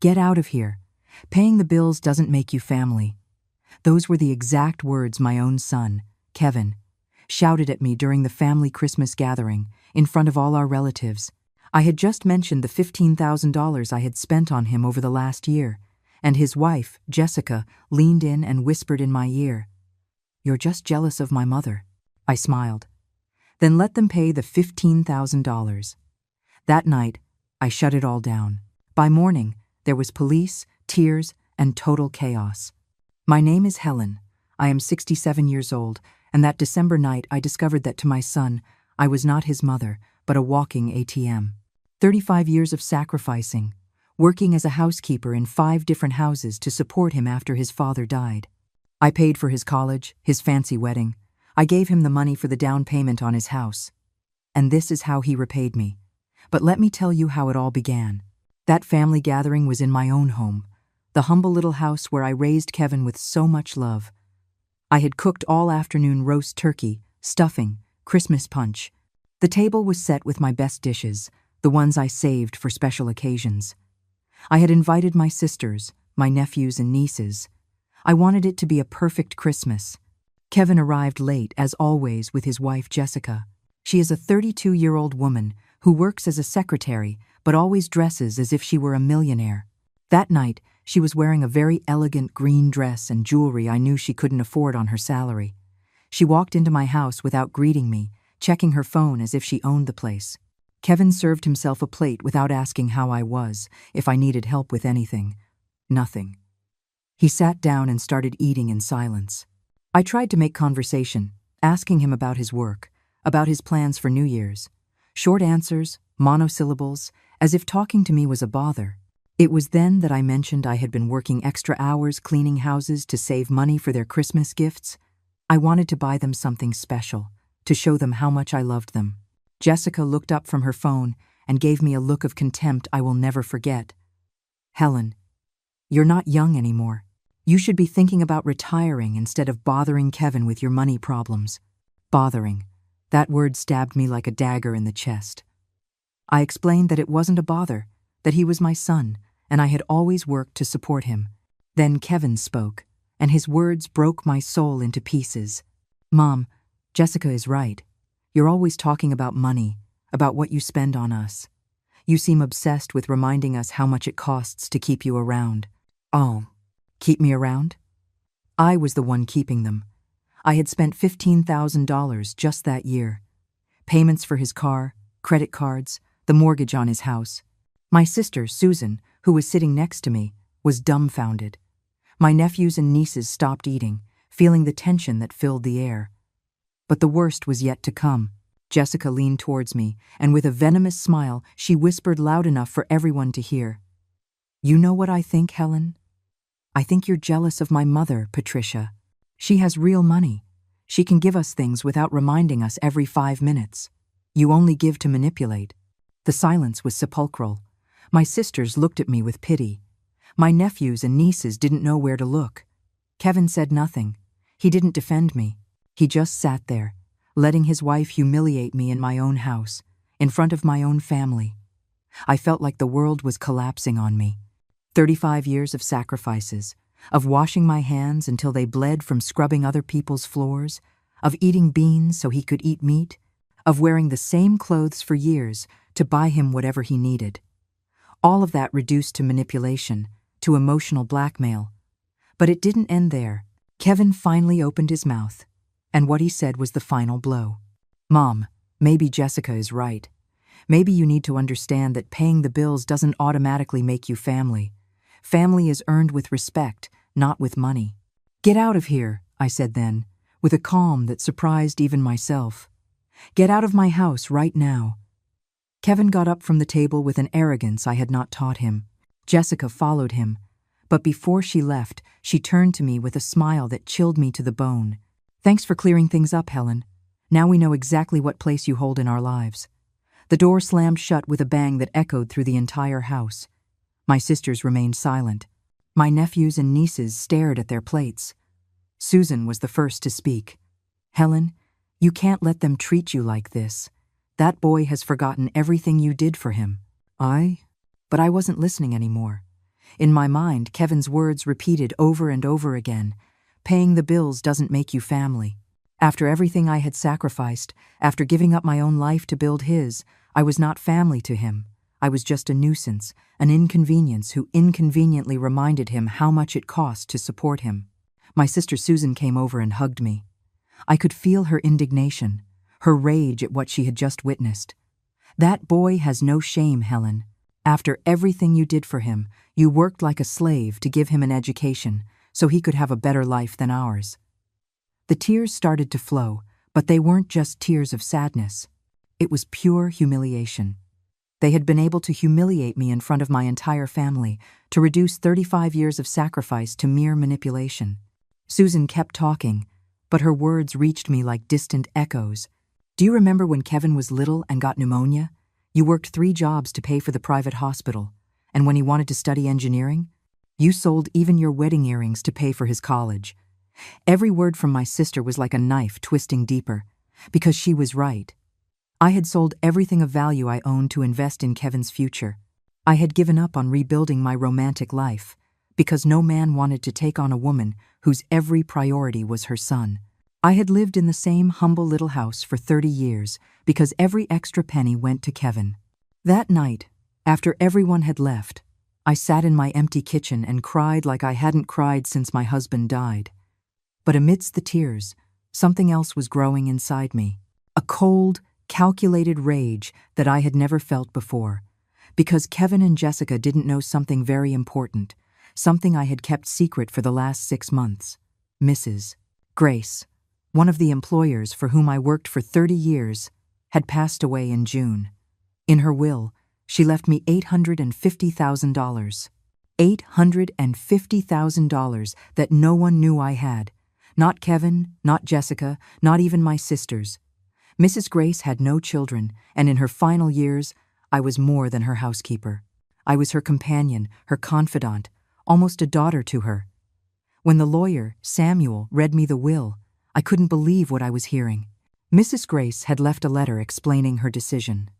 Get out of here. Paying the bills doesn't make you family. Those were the exact words my own son, Kevin, shouted at me during the family Christmas gathering in front of all our relatives. I had just mentioned the $15,000 I had spent on him over the last year, and his wife, Jessica, leaned in and whispered in my ear, "You're just jealous of my mother." I smiled. Then let them pay the $15,000. That night, I shut it all down. By morning, there was police, tears, and total chaos. My name is Helen. I am 67 years old, and that December night I discovered that to my son, I was not his mother, but a walking ATM. 35 years of sacrificing, working as a housekeeper in 5 different houses to support him after his father died. I paid for his college, his fancy wedding. I gave him the money for the down payment on his house. And this is how he repaid me. But let me tell you how it all began. That family gathering was in my own home, the humble little house where I raised Kevin with so much love. I had cooked all afternoon roast turkey, stuffing, Christmas punch. The table was set with my best dishes, the ones I saved for special occasions. I had invited my sisters, my nephews and nieces. I wanted it to be a perfect Christmas. Kevin arrived late, as always, with his wife Jessica. She is a 32-year-old woman who works as a secretary but always dresses as if she were a millionaire. That night, she was wearing a very elegant green dress and jewelry I knew she couldn't afford on her salary. She walked into my house without greeting me, checking her phone as if she owned the place. Kevin served himself a plate without asking how I was, if I needed help with anything. Nothing. He sat down and started eating in silence. I tried to make conversation, asking him about his work, about his plans for New Year's. Short answers, monosyllables, as if talking to me was a bother. It was then that I mentioned I had been working extra hours cleaning houses to save money for their Christmas gifts. I wanted to buy them something special, to show them how much I loved them. Jessica looked up from her phone and gave me a look of contempt I will never forget. "Helen, you're not young anymore. You should be thinking about retiring instead of bothering Kevin with your money problems." Bothering. That word stabbed me like a dagger in the chest. I explained that it wasn't a bother, that he was my son, and I had always worked to support him. Then Kevin spoke, and his words broke my soul into pieces. "Mom, Jessica is right. You're always talking about money, about what you spend on us. You seem obsessed with reminding us how much it costs to keep you around." "Oh, keep me around?" I was the one keeping them. I had spent $15,000 just that year. Payments for his car, credit cards, the mortgage on his house. My sister, Susan, who was sitting next to me, was dumbfounded. My nephews and nieces stopped eating, feeling the tension that filled the air. But the worst was yet to come. Jessica leaned towards me, and with a venomous smile, she whispered loud enough for everyone to hear. "You know what I think, Helen? I think you're jealous of my mother, Patricia. She has real money. She can give us things without reminding us every 5 minutes. You only give to manipulate." The silence was sepulchral. My sisters looked at me with pity. My nephews and nieces didn't know where to look. Kevin said nothing. He didn't defend me. He just sat there, letting his wife humiliate me in my own house, in front of my own family. I felt like the world was collapsing on me. 35 years of sacrifices, of washing my hands until they bled from scrubbing other people's floors, of eating beans so he could eat meat, of wearing the same clothes for years to buy him whatever he needed. All of that reduced to manipulation, to emotional blackmail. But it didn't end there. Kevin finally opened his mouth, and what he said was the final blow. "Mom, maybe Jessica is right. Maybe you need to understand that paying the bills doesn't automatically make you family. Family is earned with respect, not with money." "Get out of here," I said then, with a calm that surprised even myself. "Get out of my house right now." Kevin got up from the table with an arrogance I had not taught him. Jessica followed him, but before she left, she turned to me with a smile that chilled me to the bone. "Thanks for clearing things up, Helen. Now we know exactly what place you hold in our lives." The door slammed shut with a bang that echoed through the entire house. My sisters remained silent. My nephews and nieces stared at their plates. Susan was the first to speak. "Helen, you can't let them treat you like this. That boy has forgotten everything you did for him." But I wasn't listening anymore. In my mind, Kevin's words repeated over and over again. Paying the bills doesn't make you family. After everything I had sacrificed, after giving up my own life to build his, I was not family to him. I was just a nuisance, an inconvenience who inconveniently reminded him how much it cost to support him. My sister Susan came over and hugged me. I could feel her indignation, her rage at what she had just witnessed. That boy has no shame, Helen. After everything you did for him, you worked like a slave to give him an education so he could have a better life than ours. The tears started to flow, but they weren't just tears of sadness. It was pure humiliation. They had been able to humiliate me in front of my entire family, to reduce 35 years of sacrifice to mere manipulation. Susan kept talking, but her words reached me like distant echoes. Do you remember when Kevin was little and got pneumonia? You worked 3 jobs to pay for the private hospital, and when he wanted to study engineering, you sold even your wedding earrings to pay for his college. Every word from my sister was like a knife twisting deeper, because she was right. I had sold everything of value I owned to invest in Kevin's future. I had given up on rebuilding my romantic life, because no man wanted to take on a woman whose every priority was her son. I had lived in the same humble little house for 30 years because every extra penny went to Kevin. That night, after everyone had left, I sat in my empty kitchen and cried like I hadn't cried since my husband died. But amidst the tears, something else was growing inside me. A cold, calculated rage that I had never felt before. Because Kevin and Jessica didn't know something very important, something I had kept secret for the last 6 months. Mrs. Grace, one of the employers for whom I worked for 30 years, had passed away in June. In her will, she left me $850,000. $850,000 that no one knew I had. Not Kevin, not Jessica, not even my sisters. Mrs. Grace had no children, and in her final years, I was more than her housekeeper. I was her companion, her confidant, almost a daughter to her. When the lawyer, Samuel, read me the will, I couldn't believe what I was hearing. Mrs. Grace had left a letter explaining her decision.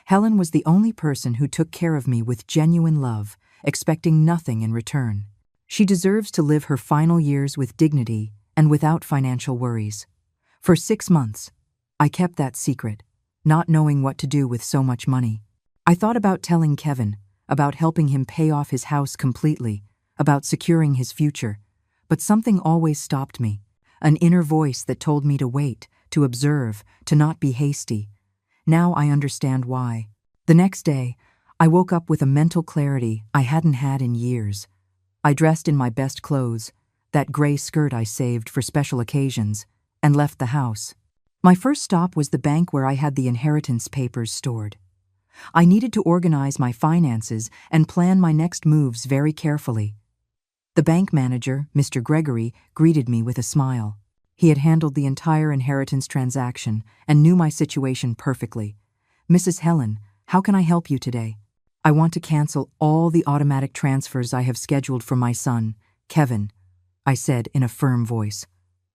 Helen was the only person who took care of me with genuine love, expecting nothing in return. She deserves to live her final years with dignity and without financial worries. For 6 months, I kept that secret, not knowing what to do with so much money. I thought about telling Kevin, about helping him pay off his house completely, about securing his future, but something always stopped me, an inner voice that told me to wait, to observe, to not be hasty. Now I understand why. The next day, I woke up with a mental clarity I hadn't had in years. I dressed in my best clothes, that gray skirt I saved for special occasions, and left the house. My first stop was the bank where I had the inheritance papers stored. I needed to organize my finances and plan my next moves very carefully. The bank manager, Mr. Gregory, greeted me with a smile. He had handled the entire inheritance transaction and knew my situation perfectly. "Mrs. Helen, how can I help you today?" "I want to cancel all the automatic transfers I have scheduled for my son, Kevin," I said in a firm voice.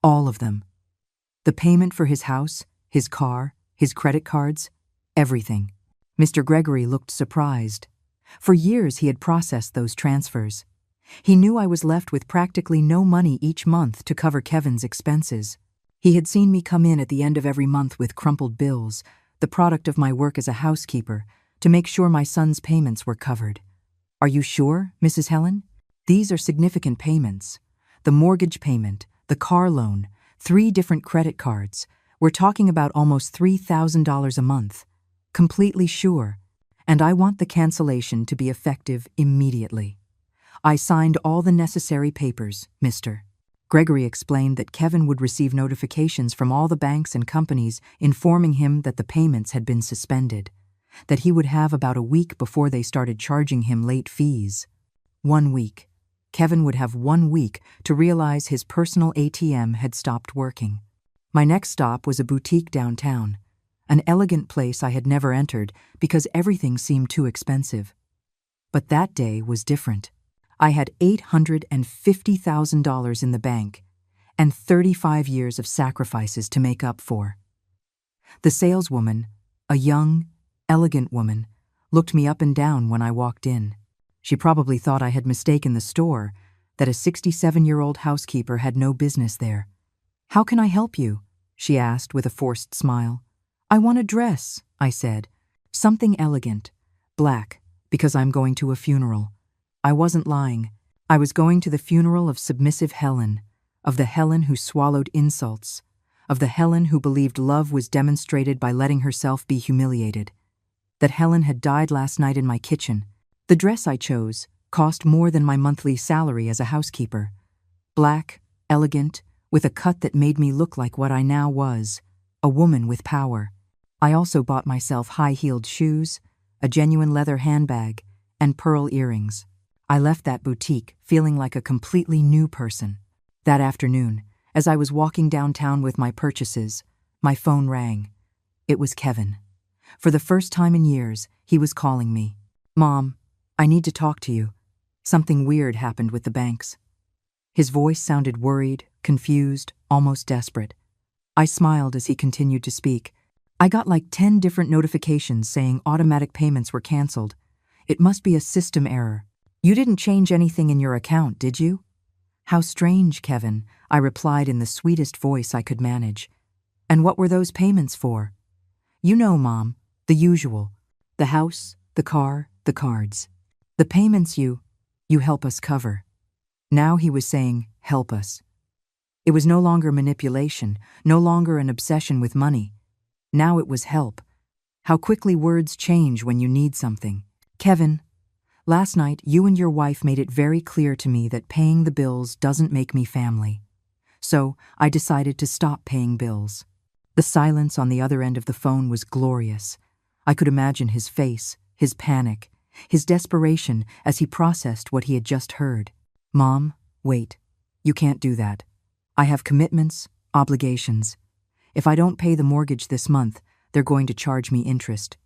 "All of them. The payment for his house, his car, his credit cards, everything." Mr. Gregory looked surprised. For years he had processed those transfers. He knew I was left with practically no money each month to cover Kevin's expenses. He had seen me come in at the end of every month with crumpled bills, the product of my work as a housekeeper, to make sure my son's payments were covered. "Are you sure, Mrs. Helen? These are significant payments. The mortgage payment, the car loan, 3 different credit cards. We're talking about almost $3,000 a month. Completely sure. And I want the cancellation to be effective immediately." "I signed all the necessary papers, Mr. Gregory explained that Kevin would receive notifications from all the banks and companies informing him that the payments had been suspended, that he would have about a week before they started charging him late fees. 1 week. Kevin would have 1 week to realize his personal ATM had stopped working. My next stop was a boutique downtown, an elegant place I had never entered because everything seemed too expensive. But that day was different. I had $850,000 in the bank and 35 years of sacrifices to make up for. The saleswoman, a young, elegant woman, looked me up and down when I walked in. She probably thought I had mistaken the store, that a 67-year-old housekeeper had no business there. "How can I help you?" she asked with a forced smile. "I want a dress," I said. "Something elegant. Black, because I'm going to a funeral." I wasn't lying. I was going to the funeral of submissive Helen, of the Helen who swallowed insults, of the Helen who believed love was demonstrated by letting herself be humiliated. That Helen had died last night in my kitchen. The dress I chose cost more than my monthly salary as a housekeeper. Black, elegant, with a cut that made me look like what I now was, a woman with power. I also bought myself high-heeled shoes, a genuine leather handbag, and pearl earrings. I left that boutique feeling like a completely new person. That afternoon, as I was walking downtown with my purchases, my phone rang. It was Kevin. For the first time in years, he was calling me. "Mom, I need to talk to you. Something weird happened with the banks." His voice sounded worried, confused, almost desperate. I smiled as he continued to speak. "I got like 10 different notifications saying automatic payments were canceled. It must be a system error. You didn't change anything in your account, did you?" "How strange, Kevin," I replied in the sweetest voice I could manage. "And what were those payments for?" "You know, Mom, the usual. The house, the car, the cards. The payments you help us cover." Now he was saying, "help us." It was no longer manipulation, no longer an obsession with money. Now it was help. How quickly words change when you need something. "Kevin, last night you and your wife made it very clear to me that paying the bills doesn't make me family. So I decided to stop paying bills." The silence on the other end of the phone was glorious. I could imagine his face, his panic, his desperation as he processed what he had just heard. "Mom, wait. You can't do that. I have commitments, obligations. If I don't pay the mortgage this month, they're going to charge me interest.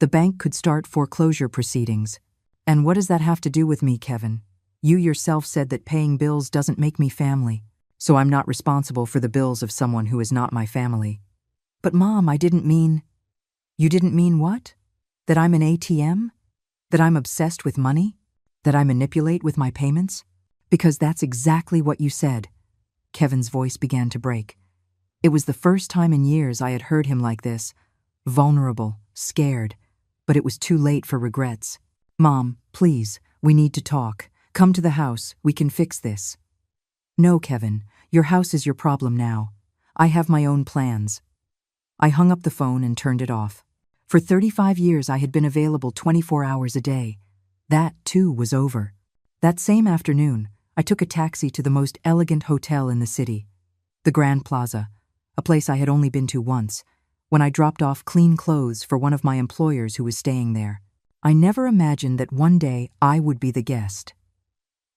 The bank could start foreclosure proceedings. And what does that have to do with me, Kevin? You yourself said that paying bills doesn't make me family, so I'm not responsible for the bills of someone who is not my family." "But Mom, I didn't mean..." "You didn't mean what? That I'm an ATM? That I'm obsessed with money? That I manipulate with my payments? Because that's exactly what you said." Kevin's voice began to break. It was the first time in years I had heard him like this, vulnerable, scared, but it was too late for regrets. "Mom, please, we need to talk. Come to the house, we can fix this." "No, Kevin, your house is your problem now. I have my own plans." I hung up the phone and turned it off. For 35 years I had been available 24 hours a day. That, too, was over. That same afternoon, I took a taxi to the most elegant hotel in the city, the Grand Plaza, a place I had only been to once, when I dropped off clean clothes for one of my employers who was staying there. I never imagined that one day I would be the guest.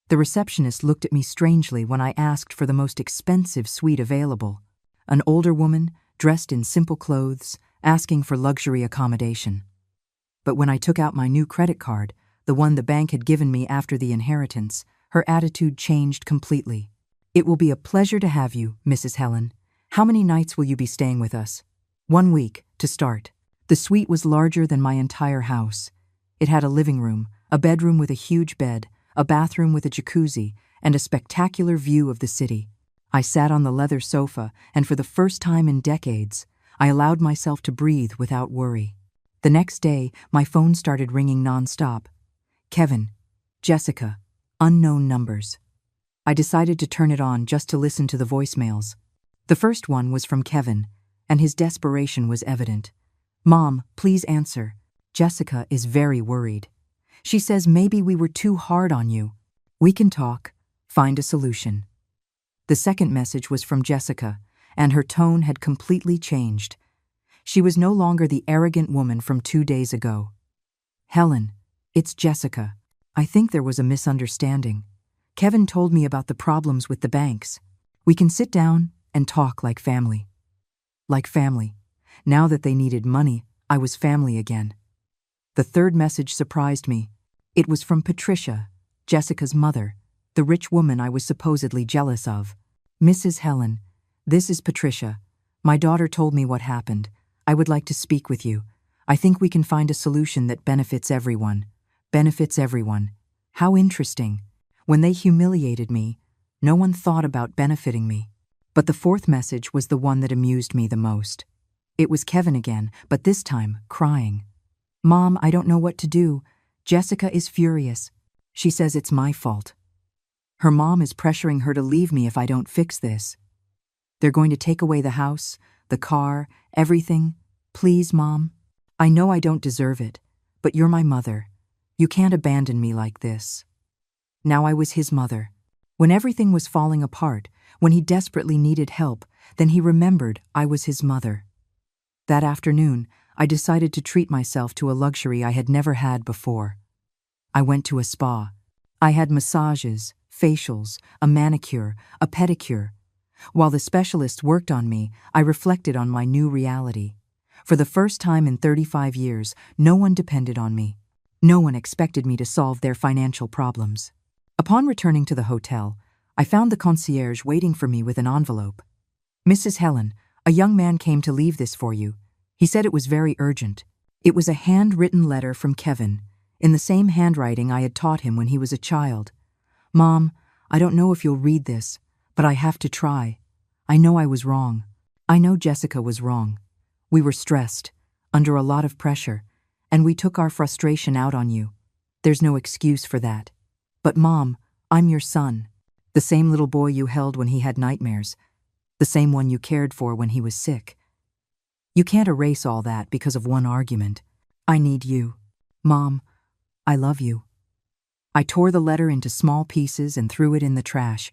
The receptionist looked at me strangely when I asked for the most expensive suite available. An older woman, dressed in simple clothes, asking for luxury accommodation. But when I took out my new credit card, the one the bank had given me after the inheritance, her attitude changed completely. "It will be a pleasure to have you, Mrs. Helen. How many nights will you be staying with us?" "1 week, to start." The suite was larger than my entire house. It had a living room, a bedroom with a huge bed, a bathroom with a jacuzzi, and a spectacular view of the city. I sat on the leather sofa, and for the first time in decades, I allowed myself to breathe without worry. The next day, my phone started ringing nonstop. Kevin, Jessica, unknown numbers. I decided to turn it on just to listen to the voicemails. The first one was from Kevin, and his desperation was evident. "Mom, please answer. Jessica is very worried. She says maybe we were too hard on you. We can talk, find a solution." The second message was from Jessica, and her tone had completely changed. She was no longer the arrogant woman from 2 days ago. "Helen, it's Jessica. I think there was a misunderstanding. Kevin told me about the problems with the banks. We can sit down and talk like family." Like family. Now that they needed money, I was family again. The third message surprised me. It was from Patricia, Jessica's mother, the rich woman I was supposedly jealous of. "Mrs. Helen, this is Patricia. My daughter told me what happened. I would like to speak with you. I think we can find a solution that benefits everyone. Benefits everyone. How interesting. When they humiliated me, no one thought about benefiting me. But the fourth message was the one that amused me the most. It was Kevin again, but this time crying. "Mom, I don't know what to do. Jessica is furious. She says it's my fault. Her mom is pressuring her to leave me if I don't fix this. They're going to take away the house, the car, everything. Please, Mom. I know I don't deserve it, but you're my mother. You can't abandon me like this." Now I was his mother. When everything was falling apart, when he desperately needed help, then he remembered I was his mother. That afternoon, I decided to treat myself to a luxury I had never had before. I went to a spa. I had massages, facials, a manicure, a pedicure. While the specialists worked on me, I reflected on my new reality. For the first time in 35 years, no one depended on me. No one expected me to solve their financial problems. Upon returning to the hotel, I found the concierge waiting for me with an envelope. "Mrs. Helen, a young man came to leave this for you. He said it was very urgent." It was a handwritten letter from Kevin, in the same handwriting I had taught him when he was a child. "Mom, I don't know if you'll read this, but I have to try. I know I was wrong. I know Jessica was wrong. We were stressed, under a lot of pressure, and we took our frustration out on you. There's no excuse for that. But Mom, I'm your son, the same little boy you held when he had nightmares, the same one you cared for when he was sick. You can't erase all that because of one argument. I need you. Mom, I love you." I tore the letter into small pieces and threw it in the trash.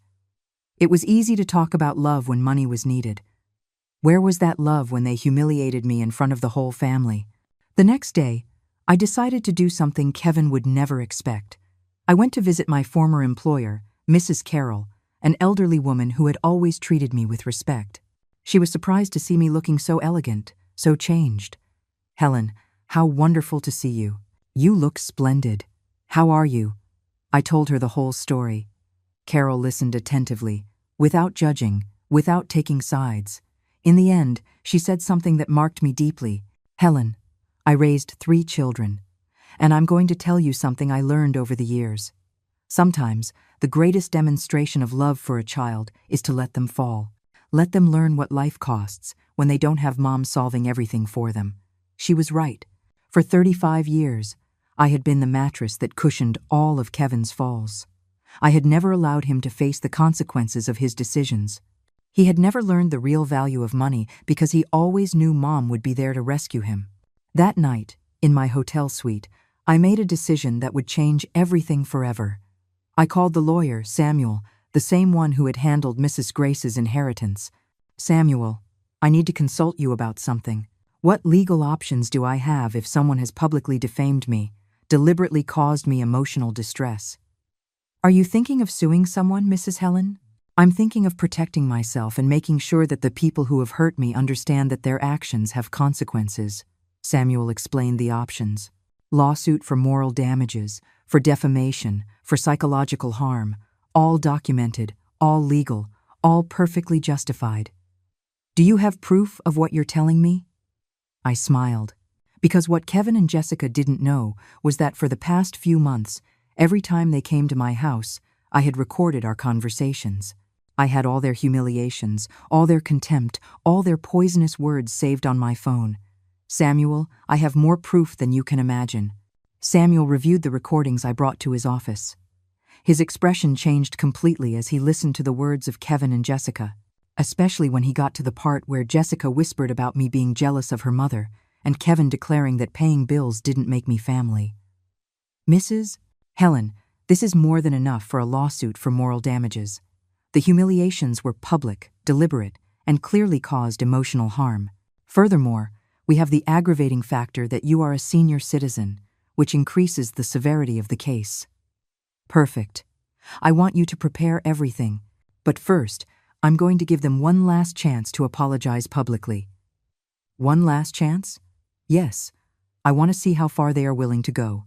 It was easy to talk about love when money was needed. Where was that love when they humiliated me in front of the whole family? The next day, I decided to do something Kevin would never expect. I went to visit my former employer, Mrs. Carroll, an elderly woman who had always treated me with respect. She was surprised to see me looking so elegant, so changed. "Helen, how wonderful to see you. You look splendid. How are you?" I told her the whole story. Carol listened attentively, without judging, without taking sides. In the end, she said something that marked me deeply. "Helen, I raised 3 children, and I'm going to tell you something I learned over the years. Sometimes, the greatest demonstration of love for a child is to let them fall. Let them learn what life costs when they don't have mom solving everything for them." She was right. For 35 years, I had been the mattress that cushioned all of Kevin's falls. I had never allowed him to face the consequences of his decisions. He had never learned the real value of money because he always knew Mom would be there to rescue him. That night, in my hotel suite, I made a decision that would change everything forever. I called the lawyer, Samuel, the same one who had handled Mrs. Grace's inheritance. "Samuel, I need to consult you about something. What legal options do I have if someone has publicly defamed me, deliberately caused me emotional distress?" "Are you thinking of suing someone, Mrs. Helen?" "I'm thinking of protecting myself and making sure that the people who have hurt me understand that their actions have consequences." Samuel explained the options. Lawsuit for moral damages, for defamation, for psychological harm, all documented, all legal, all perfectly justified. "Do you have proof of what you're telling me?" I smiled, because what Kevin and Jessica didn't know was that for the past few months, every time they came to my house, I had recorded our conversations. I had all their humiliations, all their contempt, all their poisonous words saved on my phone. "Samuel, I have more proof than you can imagine." Samuel reviewed the recordings I brought to his office. His expression changed completely as he listened to the words of Kevin and Jessica, especially when he got to the part where Jessica whispered about me being jealous of her mother and Kevin declaring that paying bills didn't make me family. "Mrs. Helen, this is more than enough for a lawsuit for moral damages. The humiliations were public, deliberate, and clearly caused emotional harm. Furthermore, we have the aggravating factor that you are a senior citizen, which increases the severity of the case." "Perfect. I want you to prepare everything, but first, I'm going to give them one last chance to apologize publicly." "One last chance?" "Yes. I want to see how far they are willing to go.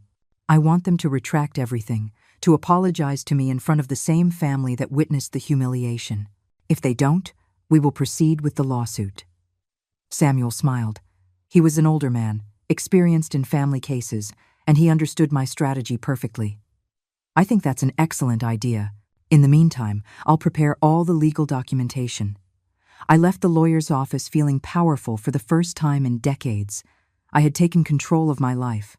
I want them to retract everything, to apologize to me in front of the same family that witnessed the humiliation. If they don't, we will proceed with the lawsuit." Samuel smiled. He was an older man, experienced in family cases, and he understood my strategy perfectly. I think that's an excellent idea. In the meantime, I'll prepare all the legal documentation. I left the lawyer's office feeling powerful for the first time in decades. I had taken control of my life.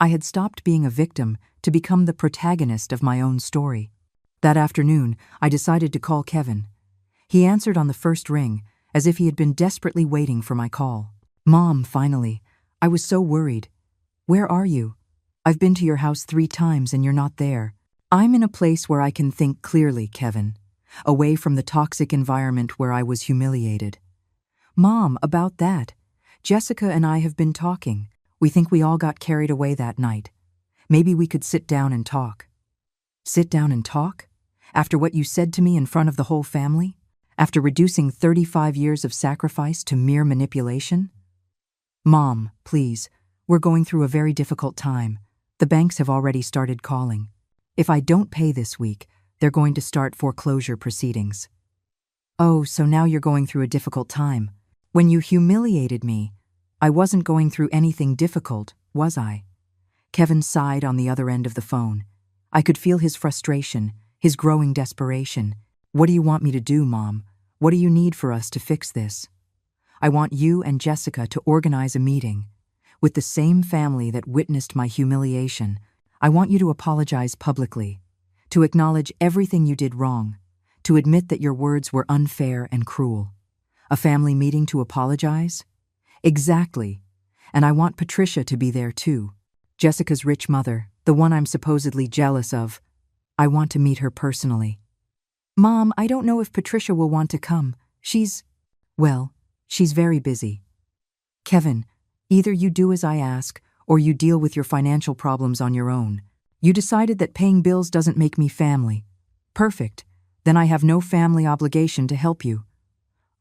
I had stopped being a victim to become the protagonist of my own story. That afternoon, I decided to call Kevin. He answered on the first ring, as if he had been desperately waiting for my call. Mom, finally. I was so worried. Where are you? I've been to your house 3 times and you're not there. I'm in a place where I can think clearly, Kevin. Away from the toxic environment where I was humiliated. Mom, about that. Jessica and I have been talking. We think we all got carried away that night. Maybe we could sit down and talk. Sit down and talk? After what you said to me in front of the whole family? After reducing 35 years of sacrifice to mere manipulation? Mom, please, we're going through a very difficult time. The banks have already started calling. If I don't pay this week, they're going to start foreclosure proceedings. Oh, so now you're going through a difficult time. When you humiliated me, I wasn't going through anything difficult, was I? Kevin sighed on the other end of the phone. I could feel his frustration, his growing desperation. What do you want me to do, Mom? What do you need for us to fix this? I want you and Jessica to organize a meeting. With the same family that witnessed my humiliation, I want you to apologize publicly, to acknowledge everything you did wrong, to admit that your words were unfair and cruel. A family meeting to apologize? Exactly. And I want Patricia to be there too. Jessica's rich mother, the one I'm supposedly jealous of. I want to meet her personally. Mom, I don't know if Patricia will want to come. She's very busy. Kevin, either you do as I ask, or you deal with your financial problems on your own. You decided that paying bills doesn't make me family. Perfect. Then I have no family obligation to help you.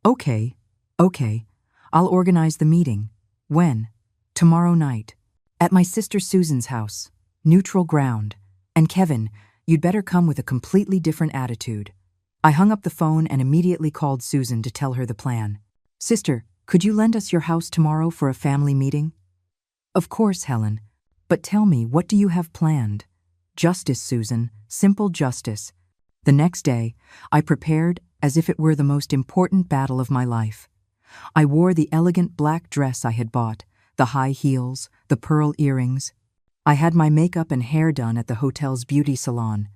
Okay. I'll organize the meeting. When? Tomorrow night. At my sister Susan's house. Neutral ground. And Kevin, you'd better come with a completely different attitude. I hung up the phone and immediately called Susan to tell her the plan. Sister, could you lend us your house tomorrow for a family meeting? Of course, Helen. But tell me, what do you have planned? Justice, Susan. Simple justice. The next day, I prepared as if it were the most important battle of my life. I wore the elegant black dress I had bought, the high heels, the pearl earrings. I had my makeup and hair done at the hotel's beauty salon.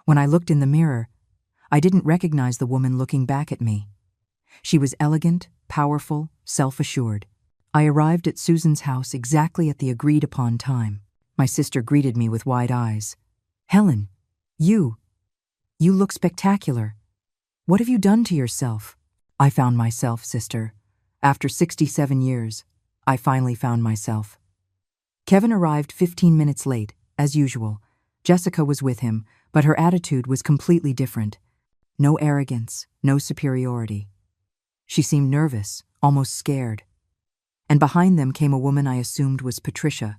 When I looked in the mirror, I didn't recognize the woman looking back at me. She was elegant, powerful, self-assured. I arrived at Susan's house exactly at the agreed-upon time. My sister greeted me with wide eyes. Helen, you look spectacular. What have you done to yourself? I found myself, sister. After 67 years, I finally found myself. Kevin arrived 15 minutes late, as usual. Jessica was with him, but her attitude was completely different. No arrogance, no superiority. She seemed nervous, almost scared. And behind them came a woman I assumed was Patricia.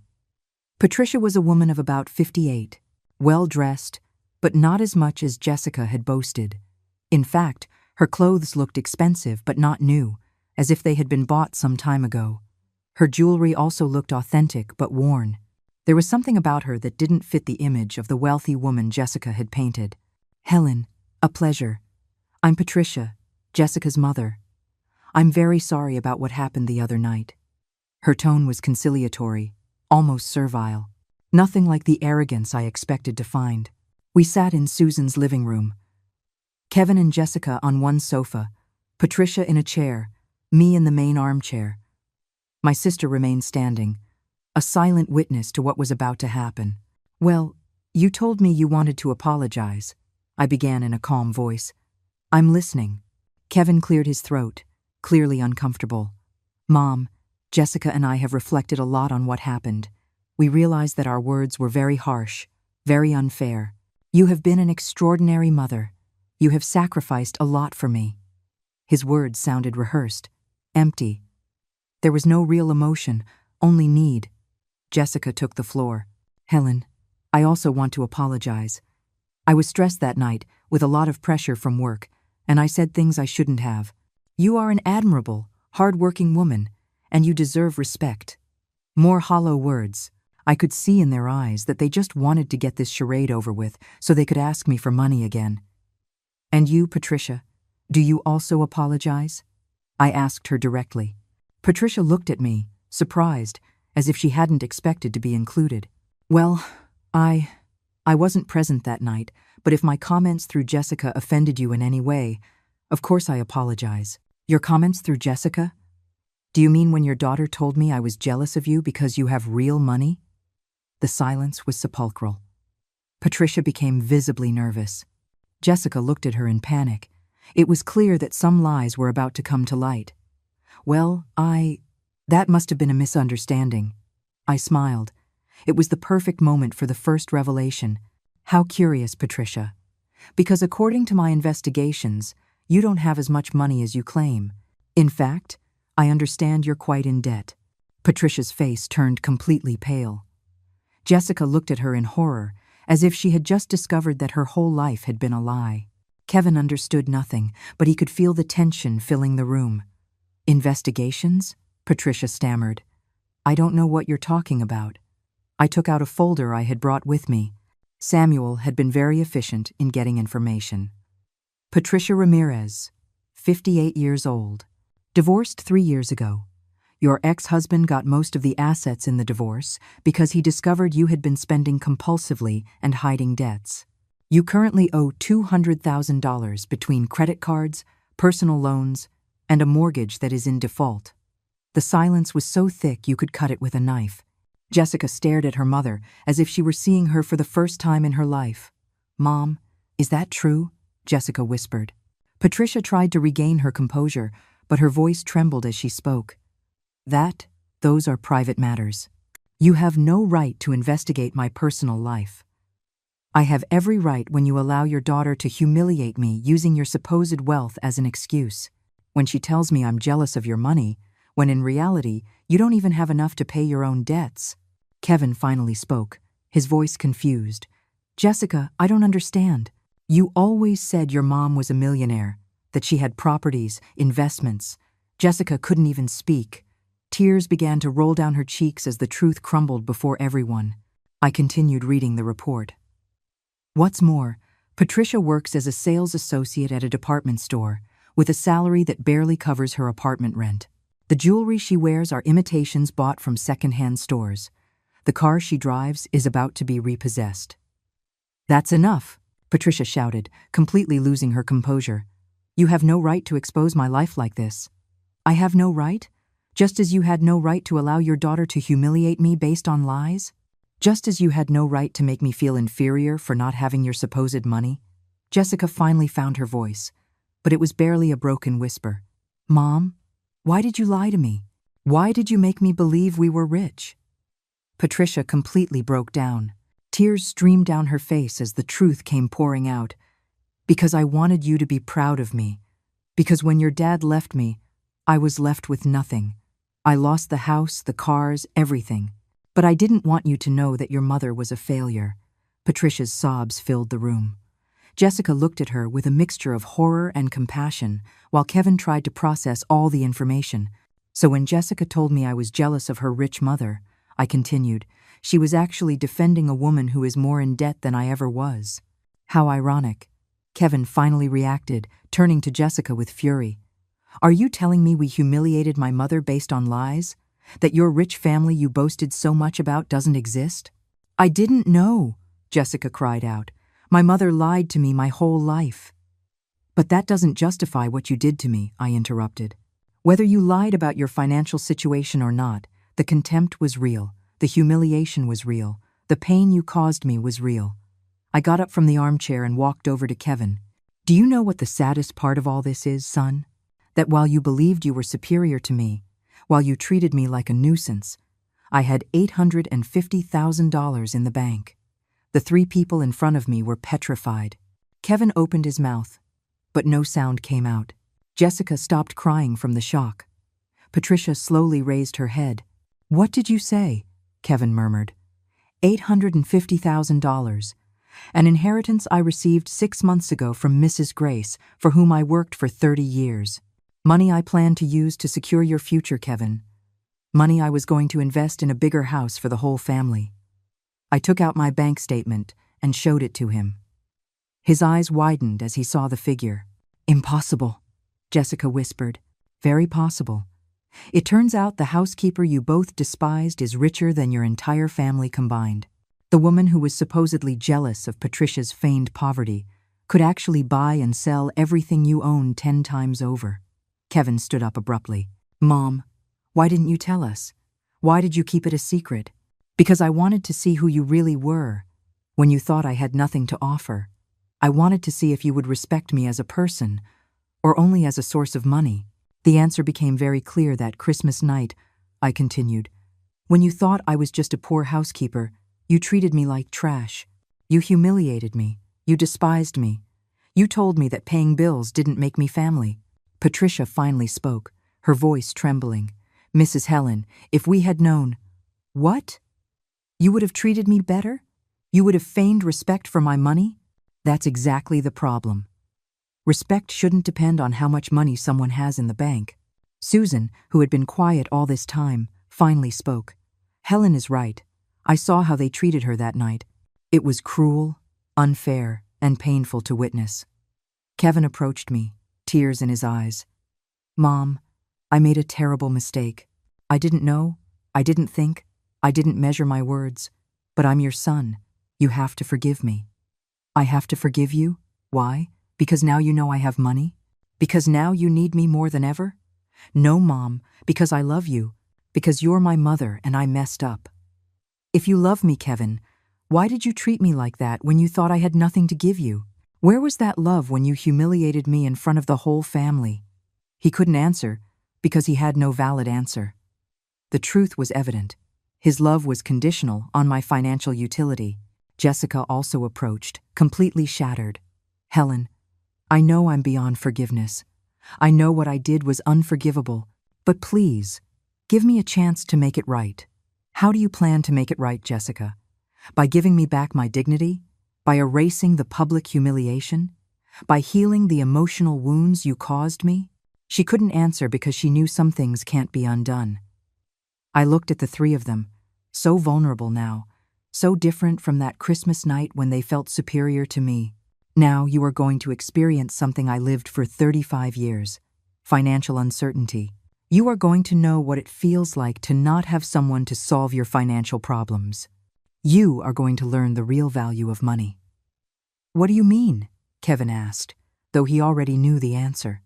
Patricia was a woman of about 58, well-dressed, but not as much as Jessica had boasted. In fact, her clothes looked expensive but not new, as if they had been bought some time ago. Her jewelry also looked authentic but worn. There was something about her that didn't fit the image of the wealthy woman Jessica had painted. Helen, a pleasure. I'm Patricia, Jessica's mother. I'm very sorry about what happened the other night. Her tone was conciliatory, almost servile. Nothing like the arrogance I expected to find. We sat in Susan's living room. Kevin and Jessica on one sofa, Patricia in a chair, me in the main armchair. My sister remained standing, a silent witness to what was about to happen. Well, you told me you wanted to apologize, I began in a calm voice. I'm listening. Kevin cleared his throat, clearly uncomfortable. Mom, Jessica and I have reflected a lot on what happened. We realized that our words were very harsh, very unfair. You have been an extraordinary mother. You have sacrificed a lot for me. His words sounded rehearsed, empty. There was no real emotion, only need. Jessica took the floor. Helen, I also want to apologize. I was stressed that night, with a lot of pressure from work, and I said things I shouldn't have. You are an admirable, hard-working woman, and you deserve respect. More hollow words. I could see in their eyes that they just wanted to get this charade over with so they could ask me for money again. "And you, Patricia, do you also apologize?" I asked her directly. Patricia looked at me, surprised, as if she hadn't expected to be included. "Well, I wasn't present that night, but if my comments through Jessica offended you in any way, of course I apologize." "Your comments through Jessica? Do you mean when your daughter told me I was jealous of you because you have real money?" The silence was sepulchral. Patricia became visibly nervous. Jessica looked at her in panic. It was clear that some lies were about to come to light. "Well, that must have been a misunderstanding." I smiled. It was the perfect moment for the first revelation. "How curious, Patricia. Because according to my investigations, you don't have as much money as you claim. In fact, I understand you're quite in debt." Patricia's face turned completely pale. Jessica looked at her in horror, as if she had just discovered that her whole life had been a lie. Kevin understood nothing, but he could feel the tension filling the room. "Investigations?" Patricia stammered. "I don't know what you're talking about." I took out a folder I had brought with me. Samuel had been very efficient in getting information. "Patricia Ramirez, 58 years old. Divorced 3 years ago. Your ex-husband got most of the assets in the divorce because he discovered you had been spending compulsively and hiding debts. You currently owe $200,000 between credit cards, personal loans, and a mortgage that is in default." The silence was so thick you could cut it with a knife. Jessica stared at her mother as if she were seeing her for the first time in her life. "Mom, is that true?" Jessica whispered. Patricia tried to regain her composure, but her voice trembled as she spoke. Those are private matters. You have no right to investigate my personal life. I have every right when you allow your daughter to humiliate me using your supposed wealth as an excuse. When she tells me I'm jealous of your money, when in reality, you don't even have enough to pay your own debts." Kevin finally spoke, his voice confused. "Jessica, I don't understand. You always said your mom was a millionaire, that she had properties, investments." Jessica couldn't even speak. Tears began to roll down her cheeks as the truth crumbled before everyone. I continued reading the report. "What's more, Patricia works as a sales associate at a department store, with a salary that barely covers her apartment rent. The jewelry she wears are imitations bought from second-hand stores. The car she drives is about to be repossessed." "That's enough," Patricia shouted, completely losing her composure. "You have no right to expose my life like this." "I have no right? Just as you had no right to allow your daughter to humiliate me based on lies? Just as you had no right to make me feel inferior for not having your supposed money?" Jessica finally found her voice, but it was barely a broken whisper. "Mom, why did you lie to me? Why did you make me believe we were rich?" Patricia completely broke down. Tears streamed down her face as the truth came pouring out. "Because I wanted you to be proud of me. Because when your dad left me, I was left with nothing. I lost the house, the cars, everything. But I didn't want you to know that your mother was a failure." Patricia's sobs filled the room. Jessica looked at her with a mixture of horror and compassion, while Kevin tried to process all the information. "So when Jessica told me I was jealous of her rich mother," I continued, "she was actually defending a woman who is more in debt than I ever was." "How ironic." Kevin finally reacted, turning to Jessica with fury. "Are you telling me we humiliated my mother based on lies? That your rich family you boasted so much about doesn't exist?" "I didn't know," Jessica cried out. "My mother lied to me my whole life." "But that doesn't justify what you did to me," I interrupted. "Whether you lied about your financial situation or not, the contempt was real, the humiliation was real, the pain you caused me was real." I got up from the armchair and walked over to Kevin. "Do you know what the saddest part of all this is, son? That while you believed you were superior to me, while you treated me like a nuisance, I had $850,000 in the bank. The 3 people in front of me were petrified." Kevin opened his mouth, but no sound came out. Jessica stopped crying from the shock. Patricia slowly raised her head. "What did you say?" Kevin murmured. $850,000. An inheritance I received 6 months ago from Mrs. Grace, for whom I worked for 30 years. Money I planned to use to secure your future, Kevin. Money I was going to invest in a bigger house for the whole family. I took out my bank statement and showed it to him. His eyes widened as he saw the figure. Impossible, Jessica whispered. Very possible. It turns out the housekeeper you both despised is richer than your entire family combined. The woman who was supposedly jealous of Patricia's feigned poverty could actually buy and sell everything you own 10 times over. Kevin stood up abruptly. Mom, why didn't you tell us? Why did you keep it a secret? Because I wanted to see who you really were, when you thought I had nothing to offer. I wanted to see if you would respect me as a person, or only as a source of money. The answer became very clear that Christmas night, I continued. When you thought I was just a poor housekeeper, you treated me like trash. You humiliated me. You despised me. You told me that paying bills didn't make me family. Patricia finally spoke, her voice trembling. Mrs. Helen, if we had known— What? You would have treated me better? You would have feigned respect for my money? That's exactly the problem. Respect shouldn't depend on how much money someone has in the bank. Susan, who had been quiet all this time, finally spoke. Helen is right. I saw how they treated her that night. It was cruel, unfair, and painful to witness. Kevin approached me, tears in his eyes. Mom, I made a terrible mistake. I didn't know, I didn't think, I didn't measure my words. But I'm your son. You have to forgive me. I have to forgive you? Why? Because now you know I have money? Because now you need me more than ever? No, Mom, because I love you. Because you're my mother and I messed up. If you love me, Kevin, why did you treat me like that when you thought I had nothing to give you? Where was that love when you humiliated me in front of the whole family? He couldn't answer because he had no valid answer. The truth was evident. His love was conditional on my financial utility. Jessica also approached, completely shattered. Helen, I know I'm beyond forgiveness. I know what I did was unforgivable, but please, give me a chance to make it right. How do you plan to make it right, Jessica? By giving me back my dignity? By erasing the public humiliation? By healing the emotional wounds you caused me? She couldn't answer because she knew some things can't be undone. I looked at the three of them, so vulnerable now, so different from that Christmas night when they felt superior to me. Now you are going to experience something I lived for 35 years, financial uncertainty. You are going to know what it feels like to not have someone to solve your financial problems. You are going to learn the real value of money. What do you mean? Kevin asked, though he already knew the answer.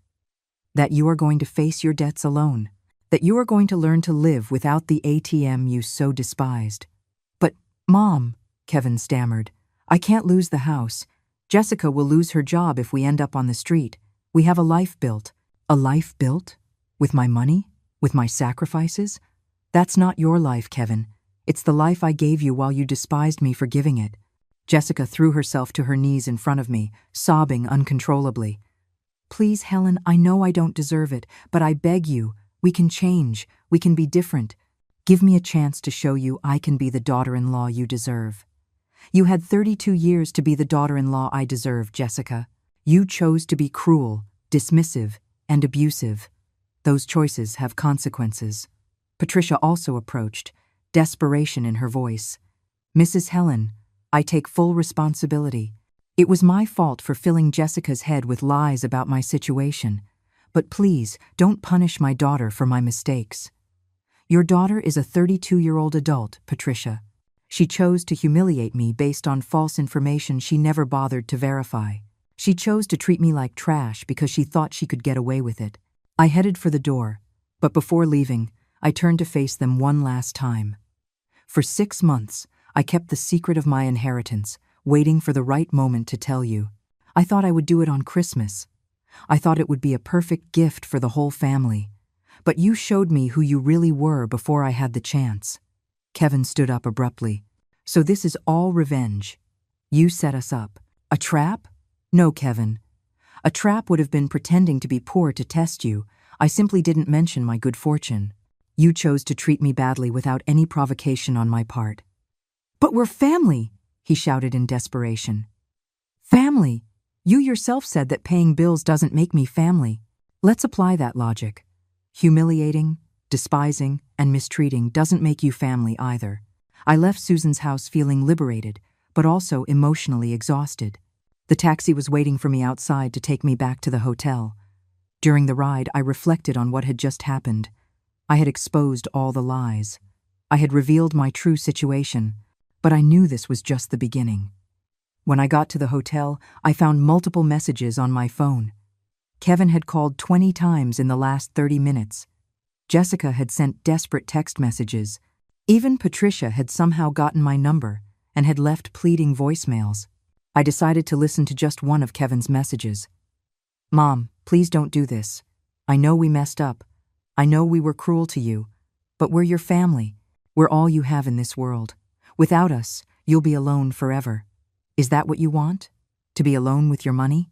That you are going to face your debts alone. That you are going to learn to live without the ATM you so despised. But, Mom, Kevin stammered, I can't lose the house. Jessica will lose her job if we end up on the street. We have a life built. A life built? With my money? With my sacrifices? That's not your life, Kevin. It's the life I gave you while you despised me for giving it. Jessica threw herself to her knees in front of me, sobbing uncontrollably. Please, Helen, I know I don't deserve it, but I beg you, we can change, we can be different. Give me a chance to show you I can be the daughter-in-law you deserve. You had 32 years to be the daughter-in-law I deserve, Jessica. You chose to be cruel, dismissive, and abusive. Those choices have consequences. Patricia also approached, desperation in her voice. Mrs. Helen, I take full responsibility. It was my fault for filling Jessica's head with lies about my situation. But please, don't punish my daughter for my mistakes. Your daughter is a 32-year-old adult, Patricia. She chose to humiliate me based on false information she never bothered to verify. She chose to treat me like trash because she thought she could get away with it. I headed for the door, but before leaving, I turned to face them one last time. For 6 months, I kept the secret of my inheritance, waiting for the right moment to tell you. I thought I would do it on Christmas. I thought it would be a perfect gift for the whole family. But you showed me who you really were before I had the chance. Kevin stood up abruptly. So this is all revenge. You set us up. A trap? No, Kevin. A trap would have been pretending to be poor to test you. I simply didn't mention my good fortune. You chose to treat me badly without any provocation on my part. But we're family, he shouted in desperation. Family? You yourself said that paying bills doesn't make me family. Let's apply that logic. Humiliating, despising, and mistreating doesn't make you family either. I left Susan's house feeling liberated, but also emotionally exhausted. The taxi was waiting for me outside to take me back to the hotel. During the ride, I reflected on what had just happened. I had exposed all the lies. I had revealed my true situation, but I knew this was just the beginning. When I got to the hotel, I found multiple messages on my phone. Kevin had called 20 times in the last 30 minutes. Jessica had sent desperate text messages. Even Patricia had somehow gotten my number and had left pleading voicemails. I decided to listen to just one of Kevin's messages. "Mom, please don't do this. I know we messed up. I know we were cruel to you, but we're your family. We're all you have in this world. Without us, you'll be alone forever. Is that what you want? To be alone with your money?"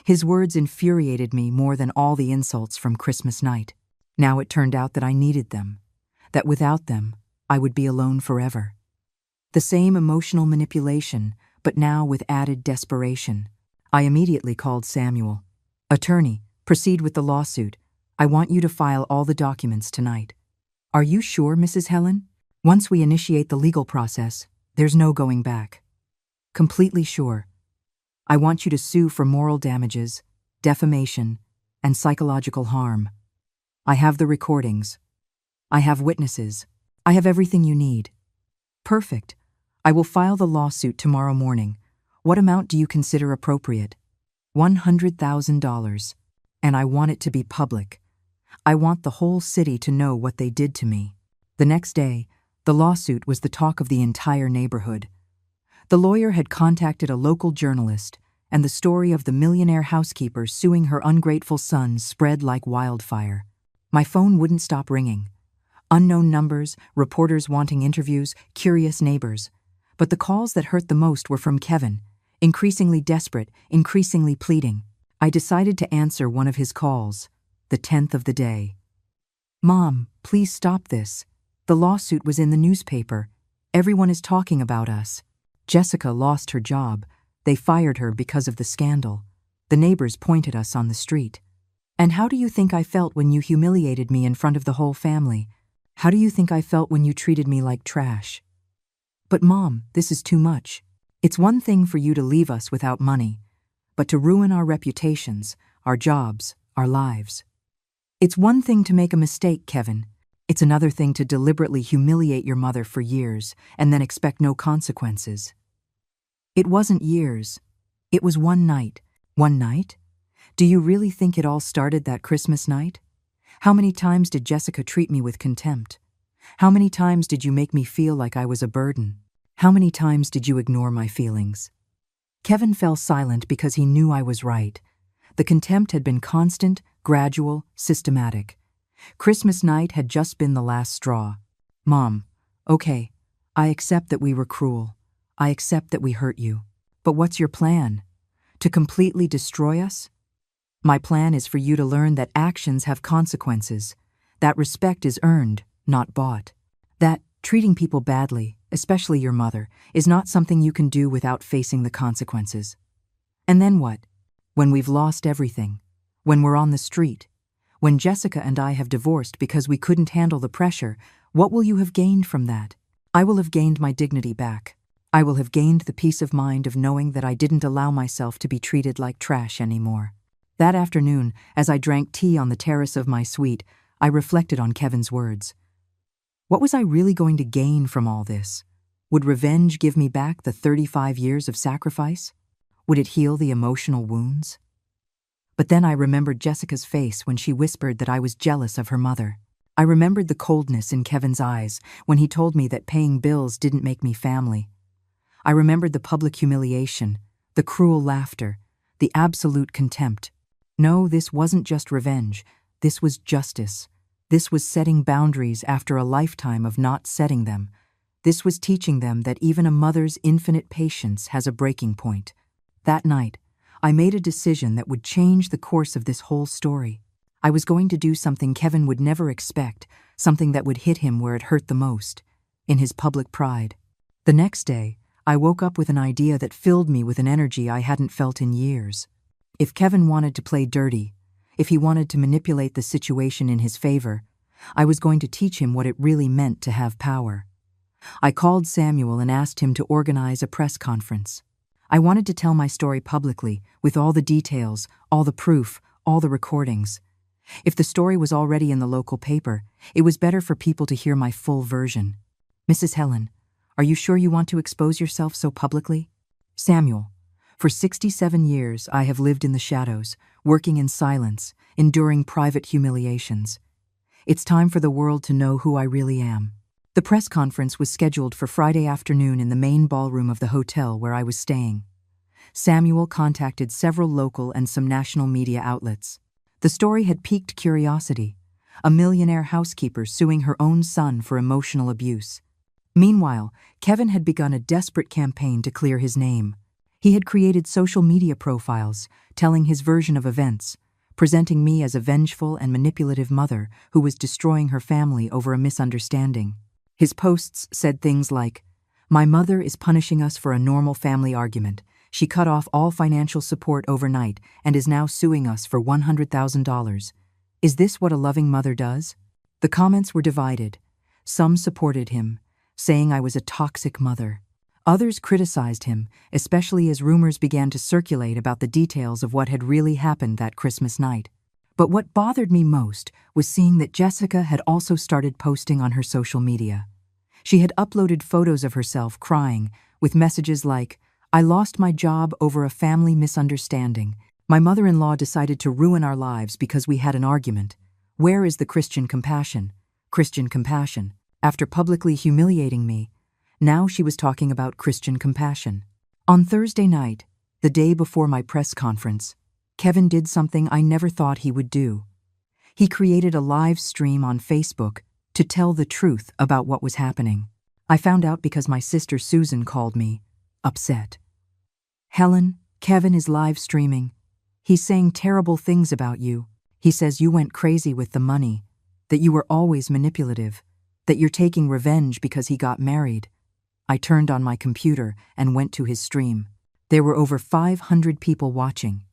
His words infuriated me more than all the insults from Christmas night. Now it turned out that I needed them, that without them, I would be alone forever. The same emotional manipulation, but now with added desperation. I immediately called Samuel. "Attorney, proceed with the lawsuit. I want you to file all the documents tonight." "Are you sure, Mrs. Helen? Once we initiate the legal process, there's no going back." "Completely sure. I want you to sue for moral damages, defamation, and psychological harm. I have the recordings. I have witnesses. I have everything you need." "Perfect. I will file the lawsuit tomorrow morning. What amount do you consider appropriate?" $100,000. And I want it to be public. I want the whole city to know what they did to me. The next day, the lawsuit was the talk of the entire neighborhood. The lawyer had contacted a local journalist, and the story of the millionaire housekeeper suing her ungrateful son spread like wildfire. My phone wouldn't stop ringing. Unknown numbers, reporters wanting interviews, curious neighbors. But the calls that hurt the most were from Kevin, increasingly desperate, increasingly pleading. I decided to answer one of his calls, the 10th of the day. "Mom, please stop this. The lawsuit was in the newspaper. Everyone is talking about us. Jessica lost her job. They fired her because of the scandal. The neighbors pointed us on the street. And how do you think I felt when you humiliated me in front of the whole family? How do you think I felt when you treated me like trash?" "But Mom, this is too much. It's one thing for you to leave us without money, but to ruin our reputations, our jobs, our lives. It's one thing to make a mistake, Kevin. It's another thing to deliberately humiliate your mother for years and then expect no consequences." It wasn't years. It was one night. One night? Do you really think it all started that Christmas night? How many times did Jessica treat me with contempt? How many times did you make me feel like I was a burden? How many times did you ignore my feelings? Kevin fell silent because he knew I was right. The contempt had been constant, gradual, systematic. Christmas night had just been the last straw. "Mom, okay, I accept that we were cruel. I accept that we hurt you. But what's your plan? To completely destroy us? My plan is for you to learn that actions have consequences, that respect is earned, not bought, that treating people badly, especially your mother, is not something you can do without facing the consequences. And then what? When we've lost everything, when we're on the street, when Jessica and I have divorced because we couldn't handle the pressure, what will you have gained from that? I will have gained my dignity back. I will have gained the peace of mind of knowing that I didn't allow myself to be treated like trash anymore." That afternoon, as I drank tea on the terrace of my suite, I reflected on Kevin's words. What was I really going to gain from all this? Would revenge give me back the 35 years of sacrifice? Would it heal the emotional wounds? But then I remembered Jessica's face when she whispered that I was jealous of her mother. I remembered the coldness in Kevin's eyes when he told me that paying bills didn't make me family. I remembered the public humiliation, the cruel laughter, the absolute contempt. No, this wasn't just revenge. This was justice. This was setting boundaries after a lifetime of not setting them. This was teaching them that even a mother's infinite patience has a breaking point. That night, I made a decision that would change the course of this whole story. I was going to do something Kevin would never expect, something that would hit him where it hurt the most, in his public pride. The next day, I woke up with an idea that filled me with an energy I hadn't felt in years. If Kevin wanted to play dirty, if he wanted to manipulate the situation in his favor, I was going to teach him what it really meant to have power. I called Samuel and asked him to organize a press conference. I wanted to tell my story publicly, with all the details, all the proof, all the recordings. If the story was already in the local paper, it was better for people to hear my full version. Mrs. Helen, are you sure you want to expose yourself so publicly? Samuel, for 67 years I have lived in the shadows, working in silence, enduring private humiliations. It's time for the world to know who I really am. The press conference was scheduled for Friday afternoon in the main ballroom of the hotel where I was staying. Samuel contacted several local and some national media outlets. The story had piqued curiosity, a millionaire housekeeper suing her own son for emotional abuse. Meanwhile, Kevin had begun a desperate campaign to clear his name. He had created social media profiles, telling his version of events, presenting me as a vengeful and manipulative mother who was destroying her family over a misunderstanding. His posts said things like, "My mother is punishing us for a normal family argument. She cut off all financial support overnight and is now suing us for $100,000. Is this what a loving mother does?" The comments were divided. Some supported him, saying I was a toxic mother. Others criticized him, especially as rumors began to circulate about the details of what had really happened that Christmas night. But what bothered me most was seeing that Jessica had also started posting on her social media. She had uploaded photos of herself crying, with messages like, "I lost my job over a family misunderstanding. My mother-in-law decided to ruin our lives because we had an argument. Where is the Christian compassion? Christian compassion." After publicly humiliating me, now she was talking about Christian compassion. On Thursday night, the day before my press conference, Kevin did something I never thought he would do. He created a live stream on Facebook to tell the truth about what was happening. I found out because my sister Susan called me, upset. "Helen, Kevin is live streaming. He's saying terrible things about you. He says you went crazy with the money, that you were always manipulative, that you're taking revenge because he got married." I turned on my computer and went to his stream. There were over 500 people watching.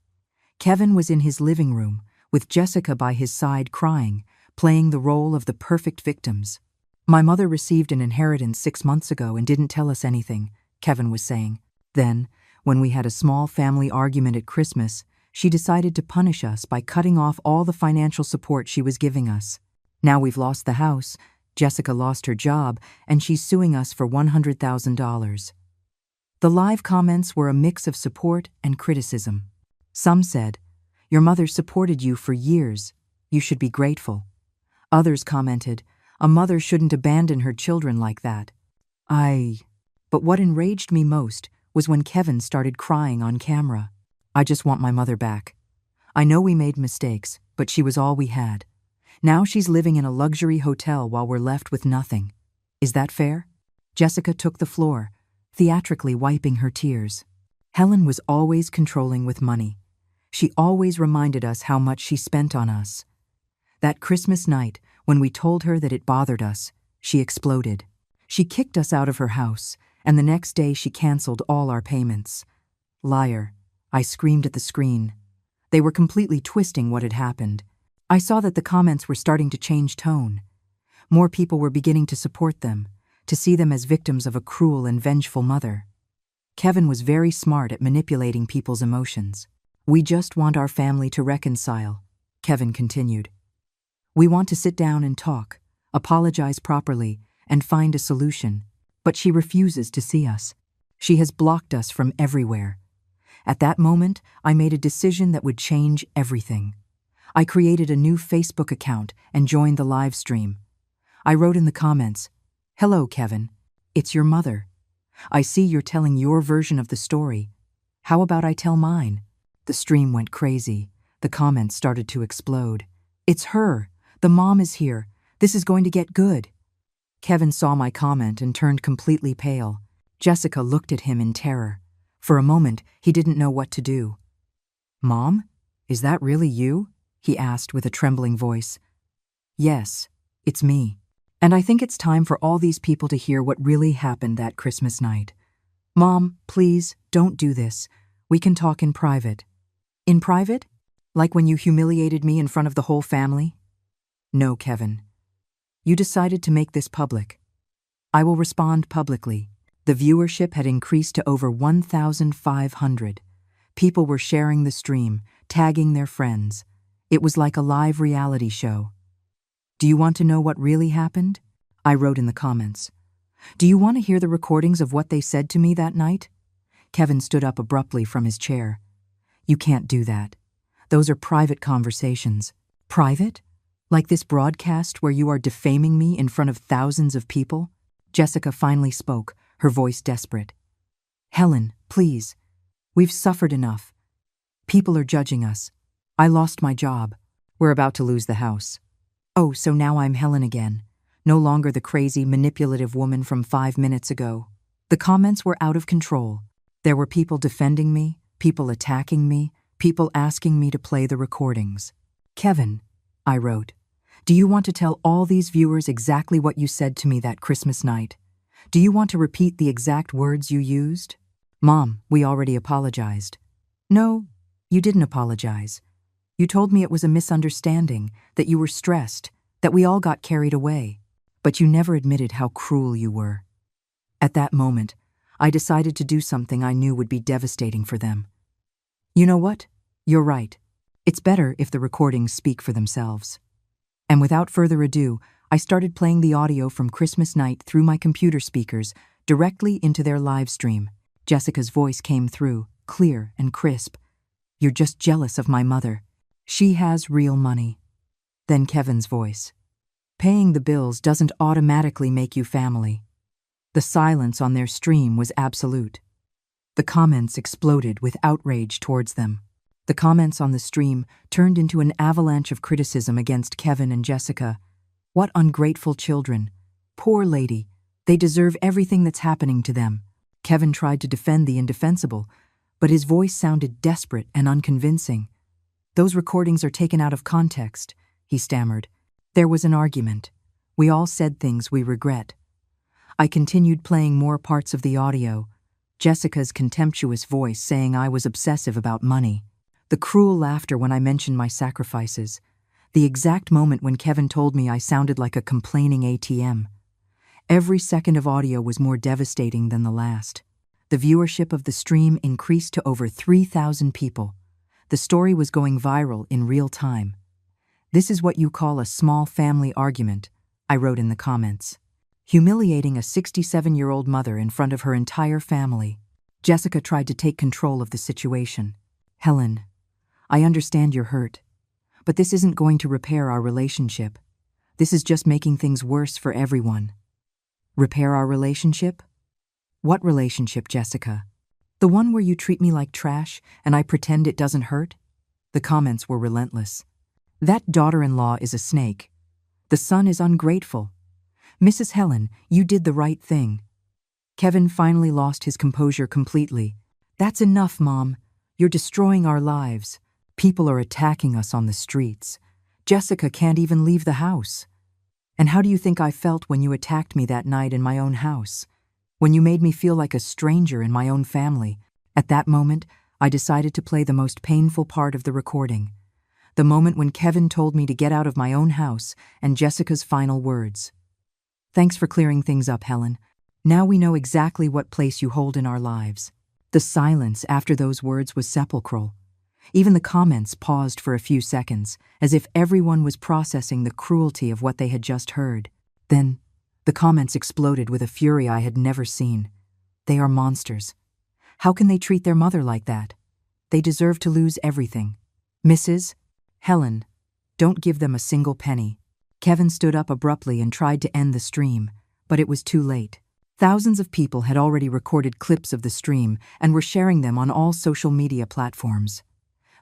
Kevin was in his living room, with Jessica by his side crying, playing the role of the perfect victims. "My mother received an inheritance 6 months ago and didn't tell us anything," Kevin was saying. "Then, when we had a small family argument at Christmas, she decided to punish us by cutting off all the financial support she was giving us. Now we've lost the house, Jessica lost her job, and she's suing us for $100,000. The live comments were a mix of support and criticism. Some said, "Your mother supported you for years. You should be grateful." Others commented, "A mother shouldn't abandon her children like that." But what enraged me most was when Kevin started crying on camera. "I just want my mother back. I know we made mistakes, but she was all we had. Now she's living in a luxury hotel while we're left with nothing. Is that fair?" Jessica took the floor, theatrically wiping her tears. Helen was always controlling with money. She always reminded us how much she spent on us. That Christmas night, when we told her that it bothered us, she exploded. She kicked us out of her house, and the next day she canceled all our payments. "Liar," I screamed at the screen. They were completely twisting what had happened. I saw that the comments were starting to change tone. More people were beginning to support them, to see them as victims of a cruel and vengeful mother. Kevin was very smart at manipulating people's emotions. "We just want our family to reconcile," Kevin continued. "We want to sit down and talk, apologize properly, and find a solution. But she refuses to see us. She has blocked us from everywhere." At that moment, I made a decision that would change everything. I created a new Facebook account and joined the live stream. I wrote in the comments, "Hello, Kevin. It's your mother. I see you're telling your version of the story. How about I tell mine?" The stream went crazy. The comments started to explode. "It's her. The mom is here. This is going to get good." Kevin saw my comment and turned completely pale. Jessica looked at him in terror. For a moment, he didn't know what to do. "Mom, is that really you?" he asked with a trembling voice. "Yes, it's me. And I think it's time for all these people to hear what really happened that Christmas night. Mom, please, don't do this. We can talk in private." "In private? Like when you humiliated me in front of the whole family?" "No, Kevin. You decided to make this public. I will respond publicly. The viewership had increased to over 1,500. People were sharing the stream, tagging their friends. It was like a live reality show. Do you want to know what really happened? I wrote in the comments. Do you want to hear the recordings of what they said to me that night? Kevin stood up abruptly from his chair. You can't do that. Those are private conversations. Private? Like this broadcast where you are defaming me in front of thousands of people? Jessica finally spoke, her voice desperate. Helen, please. We've suffered enough. People are judging us. I lost my job. We're about to lose the house. Oh, so now I'm Helen again. No longer the crazy, manipulative woman from 5 minutes ago. The comments were out of control. There were people defending me, people attacking me, people asking me to play the recordings. Kevin, I wrote, do you want to tell all these viewers exactly what you said to me that Christmas night? Do you want to repeat the exact words you used? Mom, we already apologized. No, you didn't apologize. You told me it was a misunderstanding, that you were stressed, that we all got carried away. But you never admitted how cruel you were. At that moment, I decided to do something I knew would be devastating for them. You know what? You're right. It's better if the recordings speak for themselves. And without further ado, I started playing the audio from Christmas night through my computer speakers directly into their live stream. Jessica's voice came through, clear and crisp. You're just jealous of my mother. She has real money. Then Kevin's voice. Paying the bills doesn't automatically make you family. The silence on their stream was absolute. The comments exploded with outrage towards them. The comments on the stream turned into an avalanche of criticism against Kevin and Jessica. What ungrateful children. Poor lady. They deserve everything that's happening to them. Kevin tried to defend the indefensible, but his voice sounded desperate and unconvincing. Those recordings are taken out of context, he stammered. There was an argument. We all said things we regret. I continued playing more parts of the audio, Jessica's contemptuous voice saying I was obsessive about money, the cruel laughter when I mentioned my sacrifices, the exact moment when Kevin told me I sounded like a complaining ATM. Every second of audio was more devastating than the last. The viewership of the stream increased to over 3,000 people. The story was going viral in real time. This is what you call a small family argument, I wrote in the comments. Humiliating a 67-year-old mother in front of her entire family. Jessica tried to take control of the situation. Helen, I understand you're hurt, but this isn't going to repair our relationship. This is just making things worse for everyone. Repair our relationship? What relationship, Jessica? The one where you treat me like trash and I pretend it doesn't hurt? The comments were relentless. That daughter-in-law is a snake. The son is ungrateful. Mrs. Helen, you did the right thing. Kevin finally lost his composure completely. That's enough, Mom. You're destroying our lives. People are attacking us on the streets. Jessica can't even leave the house. And how do you think I felt when you attacked me that night in my own house? When you made me feel like a stranger in my own family? At that moment, I decided to play the most painful part of the recording. The moment when Kevin told me to get out of my own house and Jessica's final words. Thanks for clearing things up, Helen. Now we know exactly what place you hold in our lives. The silence after those words was sepulchral. Even the comments paused for a few seconds, as if everyone was processing the cruelty of what they had just heard. Then, the comments exploded with a fury I had never seen. They are monsters. How can they treat their mother like that? They deserve to lose everything. Mrs. Helen, don't give them a single penny. Kevin stood up abruptly and tried to end the stream, but it was too late. Thousands of people had already recorded clips of the stream and were sharing them on all social media platforms.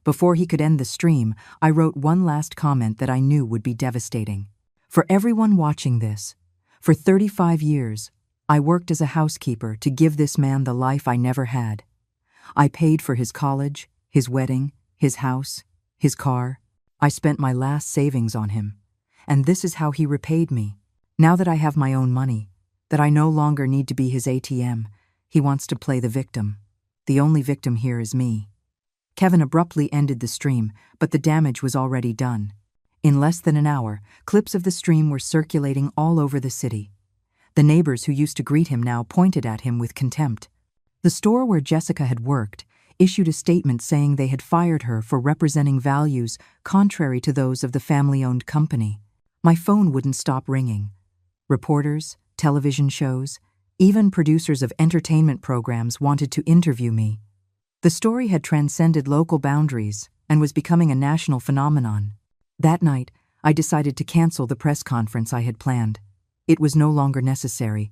Before he could end the stream, I wrote one last comment that I knew would be devastating. For everyone watching this, for 35 years, I worked as a housekeeper to give this man the life I never had. I paid for his college, his wedding, his house, his car. I spent my last savings on him. And this is how he repaid me. Now that I have my own money, that I no longer need to be his ATM, he wants to play the victim. The only victim here is me. Kevin abruptly ended the stream, but the damage was already done. In less than an hour, clips of the stream were circulating all over the city. The neighbors who used to greet him now pointed at him with contempt. The store where Jessica had worked issued a statement saying they had fired her for representing values contrary to those of the family-owned company. My phone wouldn't stop ringing. Reporters, television shows, even producers of entertainment programs wanted to interview me. The story had transcended local boundaries and was becoming a national phenomenon. That night, I decided to cancel the press conference I had planned. It was no longer necessary.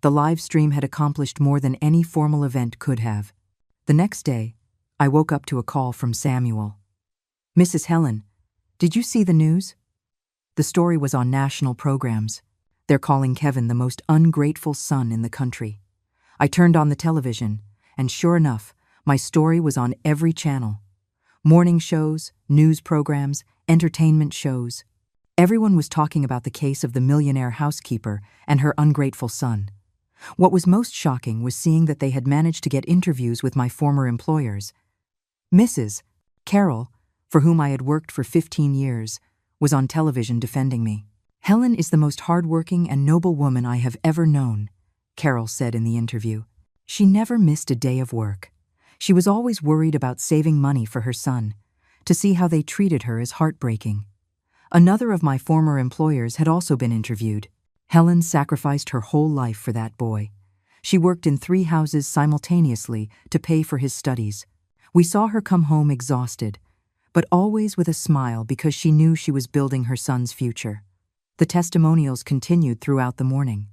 The live stream had accomplished more than any formal event could have. The next day, I woke up to a call from Samuel. "Mrs. Helen, did you see the news?" The story was on national programs. They're calling Kevin the most ungrateful son in the country. I turned on the television, and sure enough, my story was on every channel. Morning shows, news programs, entertainment shows. Everyone was talking about the case of the millionaire housekeeper and her ungrateful son. What was most shocking was seeing that they had managed to get interviews with my former employers. Mrs. Carol, for whom I had worked for 15 years, was on television defending me. "Helen is the most hardworking and noble woman I have ever known," Carol said in the interview. "She never missed a day of work. She was always worried about saving money for her son. To see how they treated her is heartbreaking." Another of my former employers had also been interviewed. Helen sacrificed her whole life for that boy. She worked in 3 houses simultaneously to pay for his studies. We saw her come home exhausted, but always with a smile because she knew she was building her son's future. The testimonials continued throughout the morning.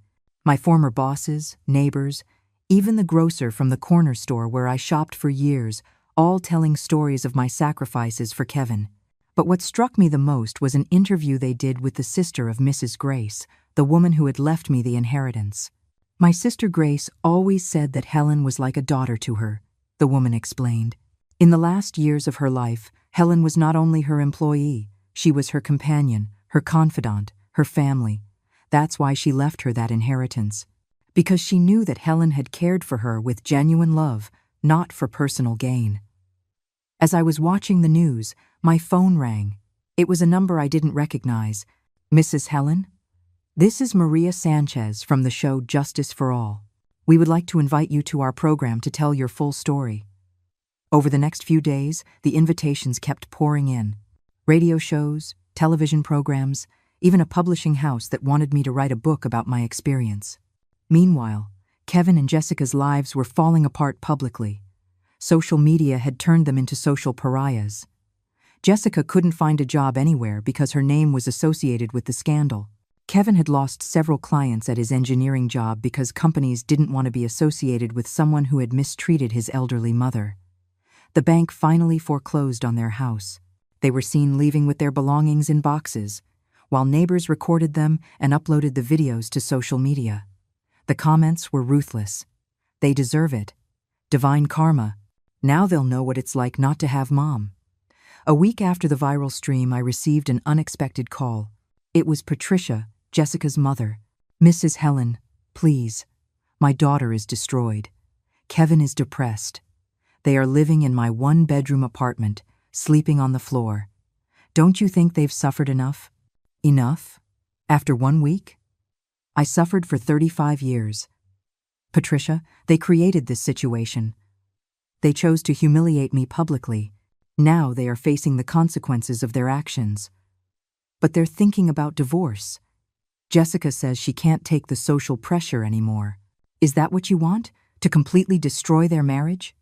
My former bosses, neighbors, even the grocer from the corner store where I shopped for years, all telling stories of my sacrifices for Kevin. But what struck me the most was an interview they did with the sister of Mrs. Grace, the woman who had left me the inheritance. "My sister Grace always said that Helen was like a daughter to her," the woman explained. "In the last years of her life, Helen was not only her employee, she was her companion, her confidant, her family. That's why she left her that inheritance. Because she knew that Helen had cared for her with genuine love, not for personal gain." As I was watching the news, my phone rang. It was a number I didn't recognize. "Mrs. Helen? This is Maria Sanchez from the show Justice for All. We would like to invite you to our program to tell your full story." Over the next few days, the invitations kept pouring in. Radio shows, television programs, even a publishing house that wanted me to write a book about my experience. Meanwhile, Kevin and Jessica's lives were falling apart publicly. Social media had turned them into social pariahs. Jessica couldn't find a job anywhere because her name was associated with the scandal. Kevin had lost several clients at his engineering job because companies didn't want to be associated with someone who had mistreated his elderly mother. The bank finally foreclosed on their house. They were seen leaving with their belongings in boxes, while neighbors recorded them and uploaded the videos to social media. The comments were ruthless. "They deserve it. Divine karma. Now they'll know what it's like not to have mom." A week after the viral stream, I received an unexpected call. It was Patricia, Jessica's mother. "Mrs. Helen, please. My daughter is destroyed. Kevin is depressed. They are living in my 1-bedroom apartment, sleeping on the floor. Don't you think they've suffered enough?" Enough? After 1 week? I suffered for 35 years. "Patricia, they created this situation. They chose to humiliate me publicly. Now they are facing the consequences of their actions. But they're thinking about divorce. Jessica says she can't take the social pressure anymore. Is that what you want? To completely destroy their marriage?"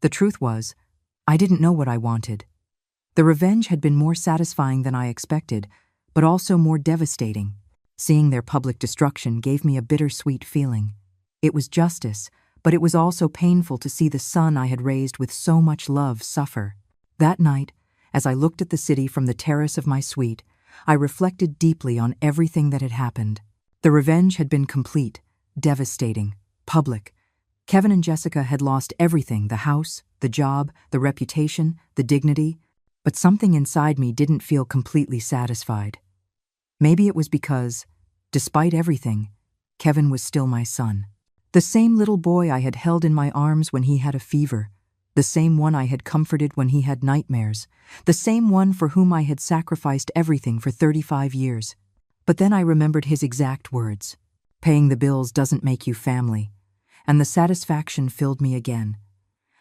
The truth was, I didn't know what I wanted. The revenge had been more satisfying than I expected, but also more devastating. Seeing their public destruction gave me a bittersweet feeling. It was justice, but it was also painful to see the son I had raised with so much love suffer. That night, as I looked at the city from the terrace of my suite, I reflected deeply on everything that had happened. The revenge had been complete, devastating, public. Kevin and Jessica had lost everything: the house, the job, the reputation, the dignity. But something inside me didn't feel completely satisfied. Maybe it was because, despite everything, Kevin was still my son. The same little boy I had held in my arms when he had a fever, the same one I had comforted when he had nightmares, the same one for whom I had sacrificed everything for 35 years. But then I remembered his exact words. Paying the bills doesn't make you family. And the satisfaction filled me again.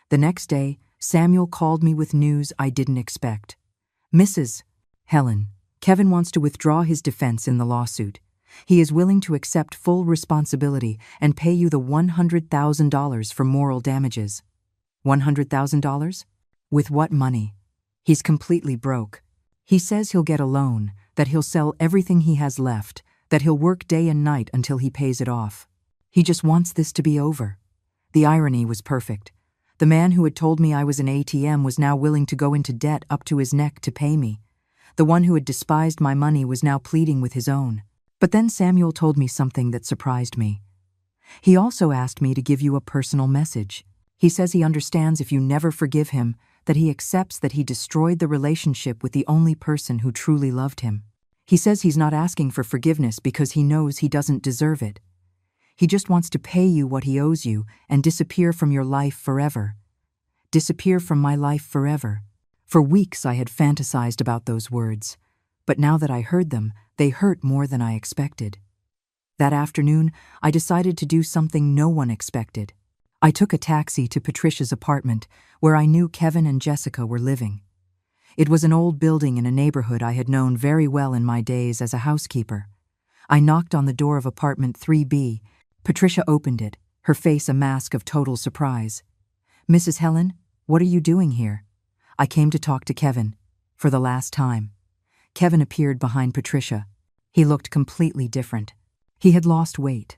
The next day, Samuel called me with news I didn't expect. Mrs. Helen, Kevin wants to withdraw his defense in the lawsuit. He is willing to accept full responsibility and pay you the $100,000 for moral damages. $100,000? With what money? He's completely broke. He says he'll get a loan, that he'll sell everything he has left, that he'll work day and night until he pays it off. He just wants this to be over. The irony was perfect. The man who had told me I was an ATM was now willing to go into debt up to his neck to pay me. The one who had despised my money was now pleading with his own. But then Samuel told me something that surprised me. He also asked me to give you a personal message. He says he understands if you never forgive him, that he accepts that he destroyed the relationship with the only person who truly loved him. He says he's not asking for forgiveness because he knows he doesn't deserve it. He just wants to pay you what he owes you and disappear from your life forever. Disappear from my life forever. For weeks I had fantasized about those words, but now that I heard them, they hurt more than I expected. That afternoon, I decided to do something no one expected. I took a taxi to Patricia's apartment, where I knew Kevin and Jessica were living. It was an old building in a neighborhood I had known very well in my days as a housekeeper. I knocked on the door of apartment 3B. Patricia opened it, her face a mask of total surprise. "Mrs. Helen, what are you doing here?" "I came to talk to Kevin, for the last time." Kevin appeared behind Patricia. He looked completely different. He had lost weight,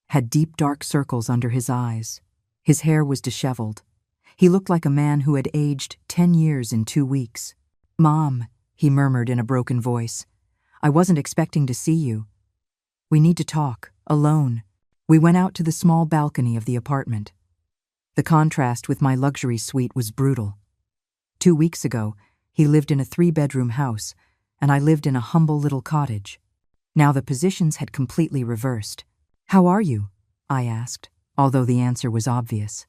had deep dark circles under his eyes. His hair was disheveled. He looked like a man who had aged 10 years in 2 weeks. "Mom," he murmured in a broken voice, "I wasn't expecting to see you. We need to talk, alone." We went out to the small balcony of the apartment. The contrast with my luxury suite was brutal. 2 weeks ago, he lived in a 3-bedroom house, and I lived in a humble little cottage. Now the positions had completely reversed. "How are you?" I asked, although the answer was obvious.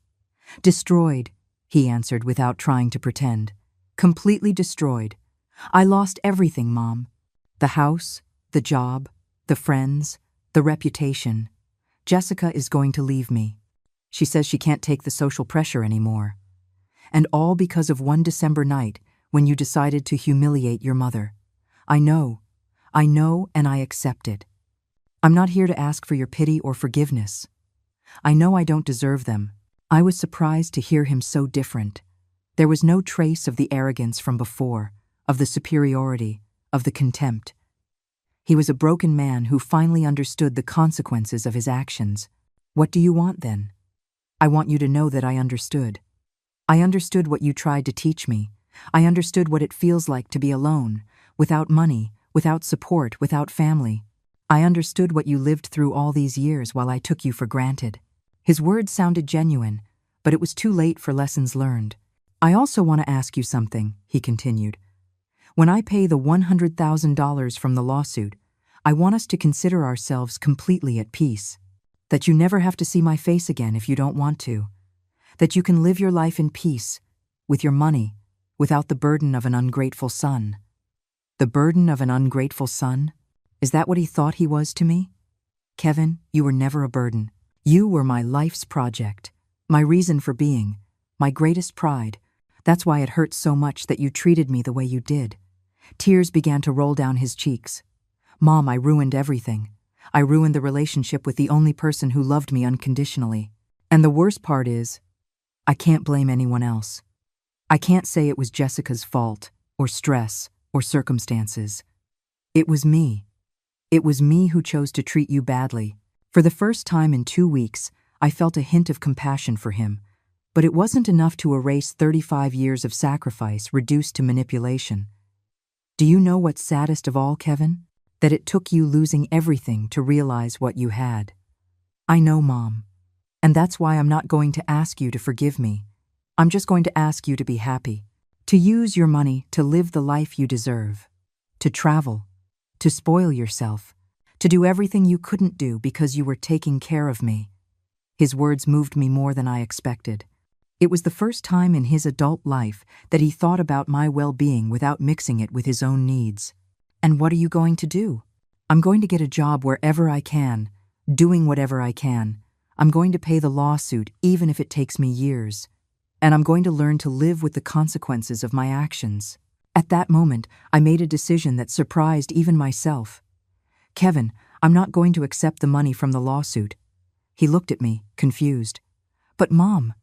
"Destroyed," he answered without trying to pretend. "Completely destroyed. I lost everything, Mom. The house, the job, the friends, the reputation. Jessica is going to leave me. She says she can't take the social pressure anymore. And all because of one December night when you decided to humiliate your mother. I know, and I accept it. I'm not here to ask for your pity or forgiveness. I know I don't deserve them." I was surprised to hear him so different. There was no trace of the arrogance from before, of the superiority, of the contempt. He was a broken man who finally understood the consequences of his actions. "What do you want then?" "I want you to know that I understood. I understood what you tried to teach me. I understood what it feels like to be alone, without money, without support, without family. I understood what you lived through all these years while I took you for granted." His words sounded genuine, but it was too late for lessons learned. "I also want to ask you something," he continued. "When I pay the $100,000 from the lawsuit, I want us to consider ourselves completely at peace. That you never have to see my face again if you don't want to. That you can live your life in peace, with your money, without the burden of an ungrateful son." The burden of an ungrateful son? Is that what he thought he was to me? "Kevin, you were never a burden. You were my life's project, my reason for being, my greatest pride. That's why it hurts so much that you treated me the way you did." Tears began to roll down his cheeks. "Mom, I ruined everything. I ruined the relationship with the only person who loved me unconditionally. And the worst part is, I can't blame anyone else. I can't say it was Jessica's fault, or stress, or circumstances. It was me. It was me who chose to treat you badly." For the first time in 2 weeks, I felt a hint of compassion for him, but it wasn't enough to erase 35 years of sacrifice reduced to manipulation. "Do you know what's saddest of all, Kevin? That it took you losing everything to realize what you had." "I know, Mom. And that's why I'm not going to ask you to forgive me. I'm just going to ask you to be happy. To use your money to live the life you deserve. To travel. To spoil yourself. To do everything you couldn't do because you were taking care of me." His words moved me more than I expected. It was the first time in his adult life that he thought about my well-being without mixing it with his own needs. "And what are you going to do?" "I'm going to get a job wherever I can, doing whatever I can. I'm going to pay the lawsuit even if it takes me years. And I'm going to learn to live with the consequences of my actions. At that moment, I made a decision that surprised even myself. Kevin, I'm not going to accept the money from the lawsuit. He looked at me, confused. But Mom,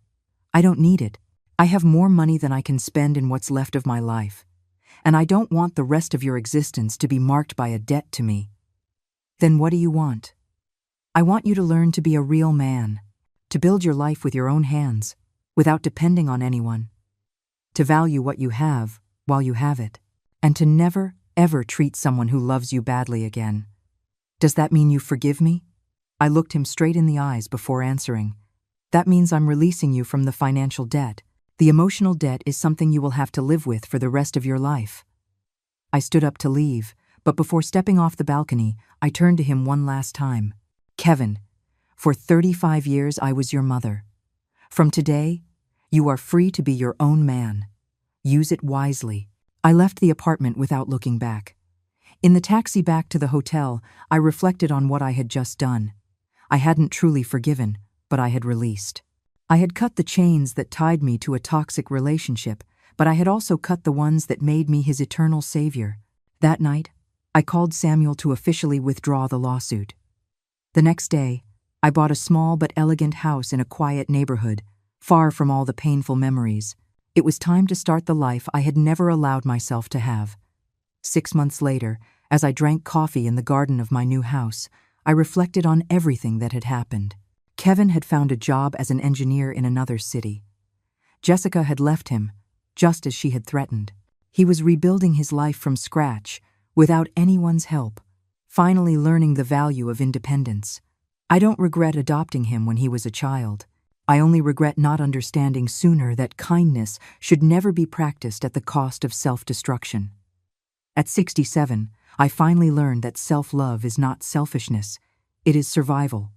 I don't need it. I have more money than I can spend in what's left of my life. And I don't want the rest of your existence to be marked by a debt to me. Then what do you want? I want you to learn to be a real man, to build your life with your own hands, without depending on anyone, to value what you have while you have it, and to never, ever treat someone who loves you badly again. Does that mean you forgive me? I looked him straight in the eyes before answering. That means I'm releasing you from the financial debt. The emotional debt is something you will have to live with for the rest of your life. I stood up to leave, but before stepping off the balcony, I turned to him one last time. Kevin, for 35 years I was your mother. From today, you are free to be your own man. Use it wisely. I left the apartment without looking back. In the taxi back to the hotel, I reflected on what I had just done. I hadn't truly forgiven, but I had released. I had cut the chains that tied me to a toxic relationship, but I had also cut the ones that made me his eternal savior. That night, I called Samuel to officially withdraw the lawsuit. The next day, I bought a small but elegant house in a quiet neighborhood, far from all the painful memories. It was time to start the life I had never allowed myself to have. 6 months later, as I drank coffee in the garden of my new house, I reflected on everything that had happened. Kevin had found a job as an engineer in another city. Jessica had left him, just as she had threatened. He was rebuilding his life from scratch, without anyone's help, finally learning the value of independence. I don't regret adopting him when he was a child. I only regret not understanding sooner that kindness should never be practiced at the cost of self-destruction. At 67, I finally learned that self-love is not selfishness, it is survival.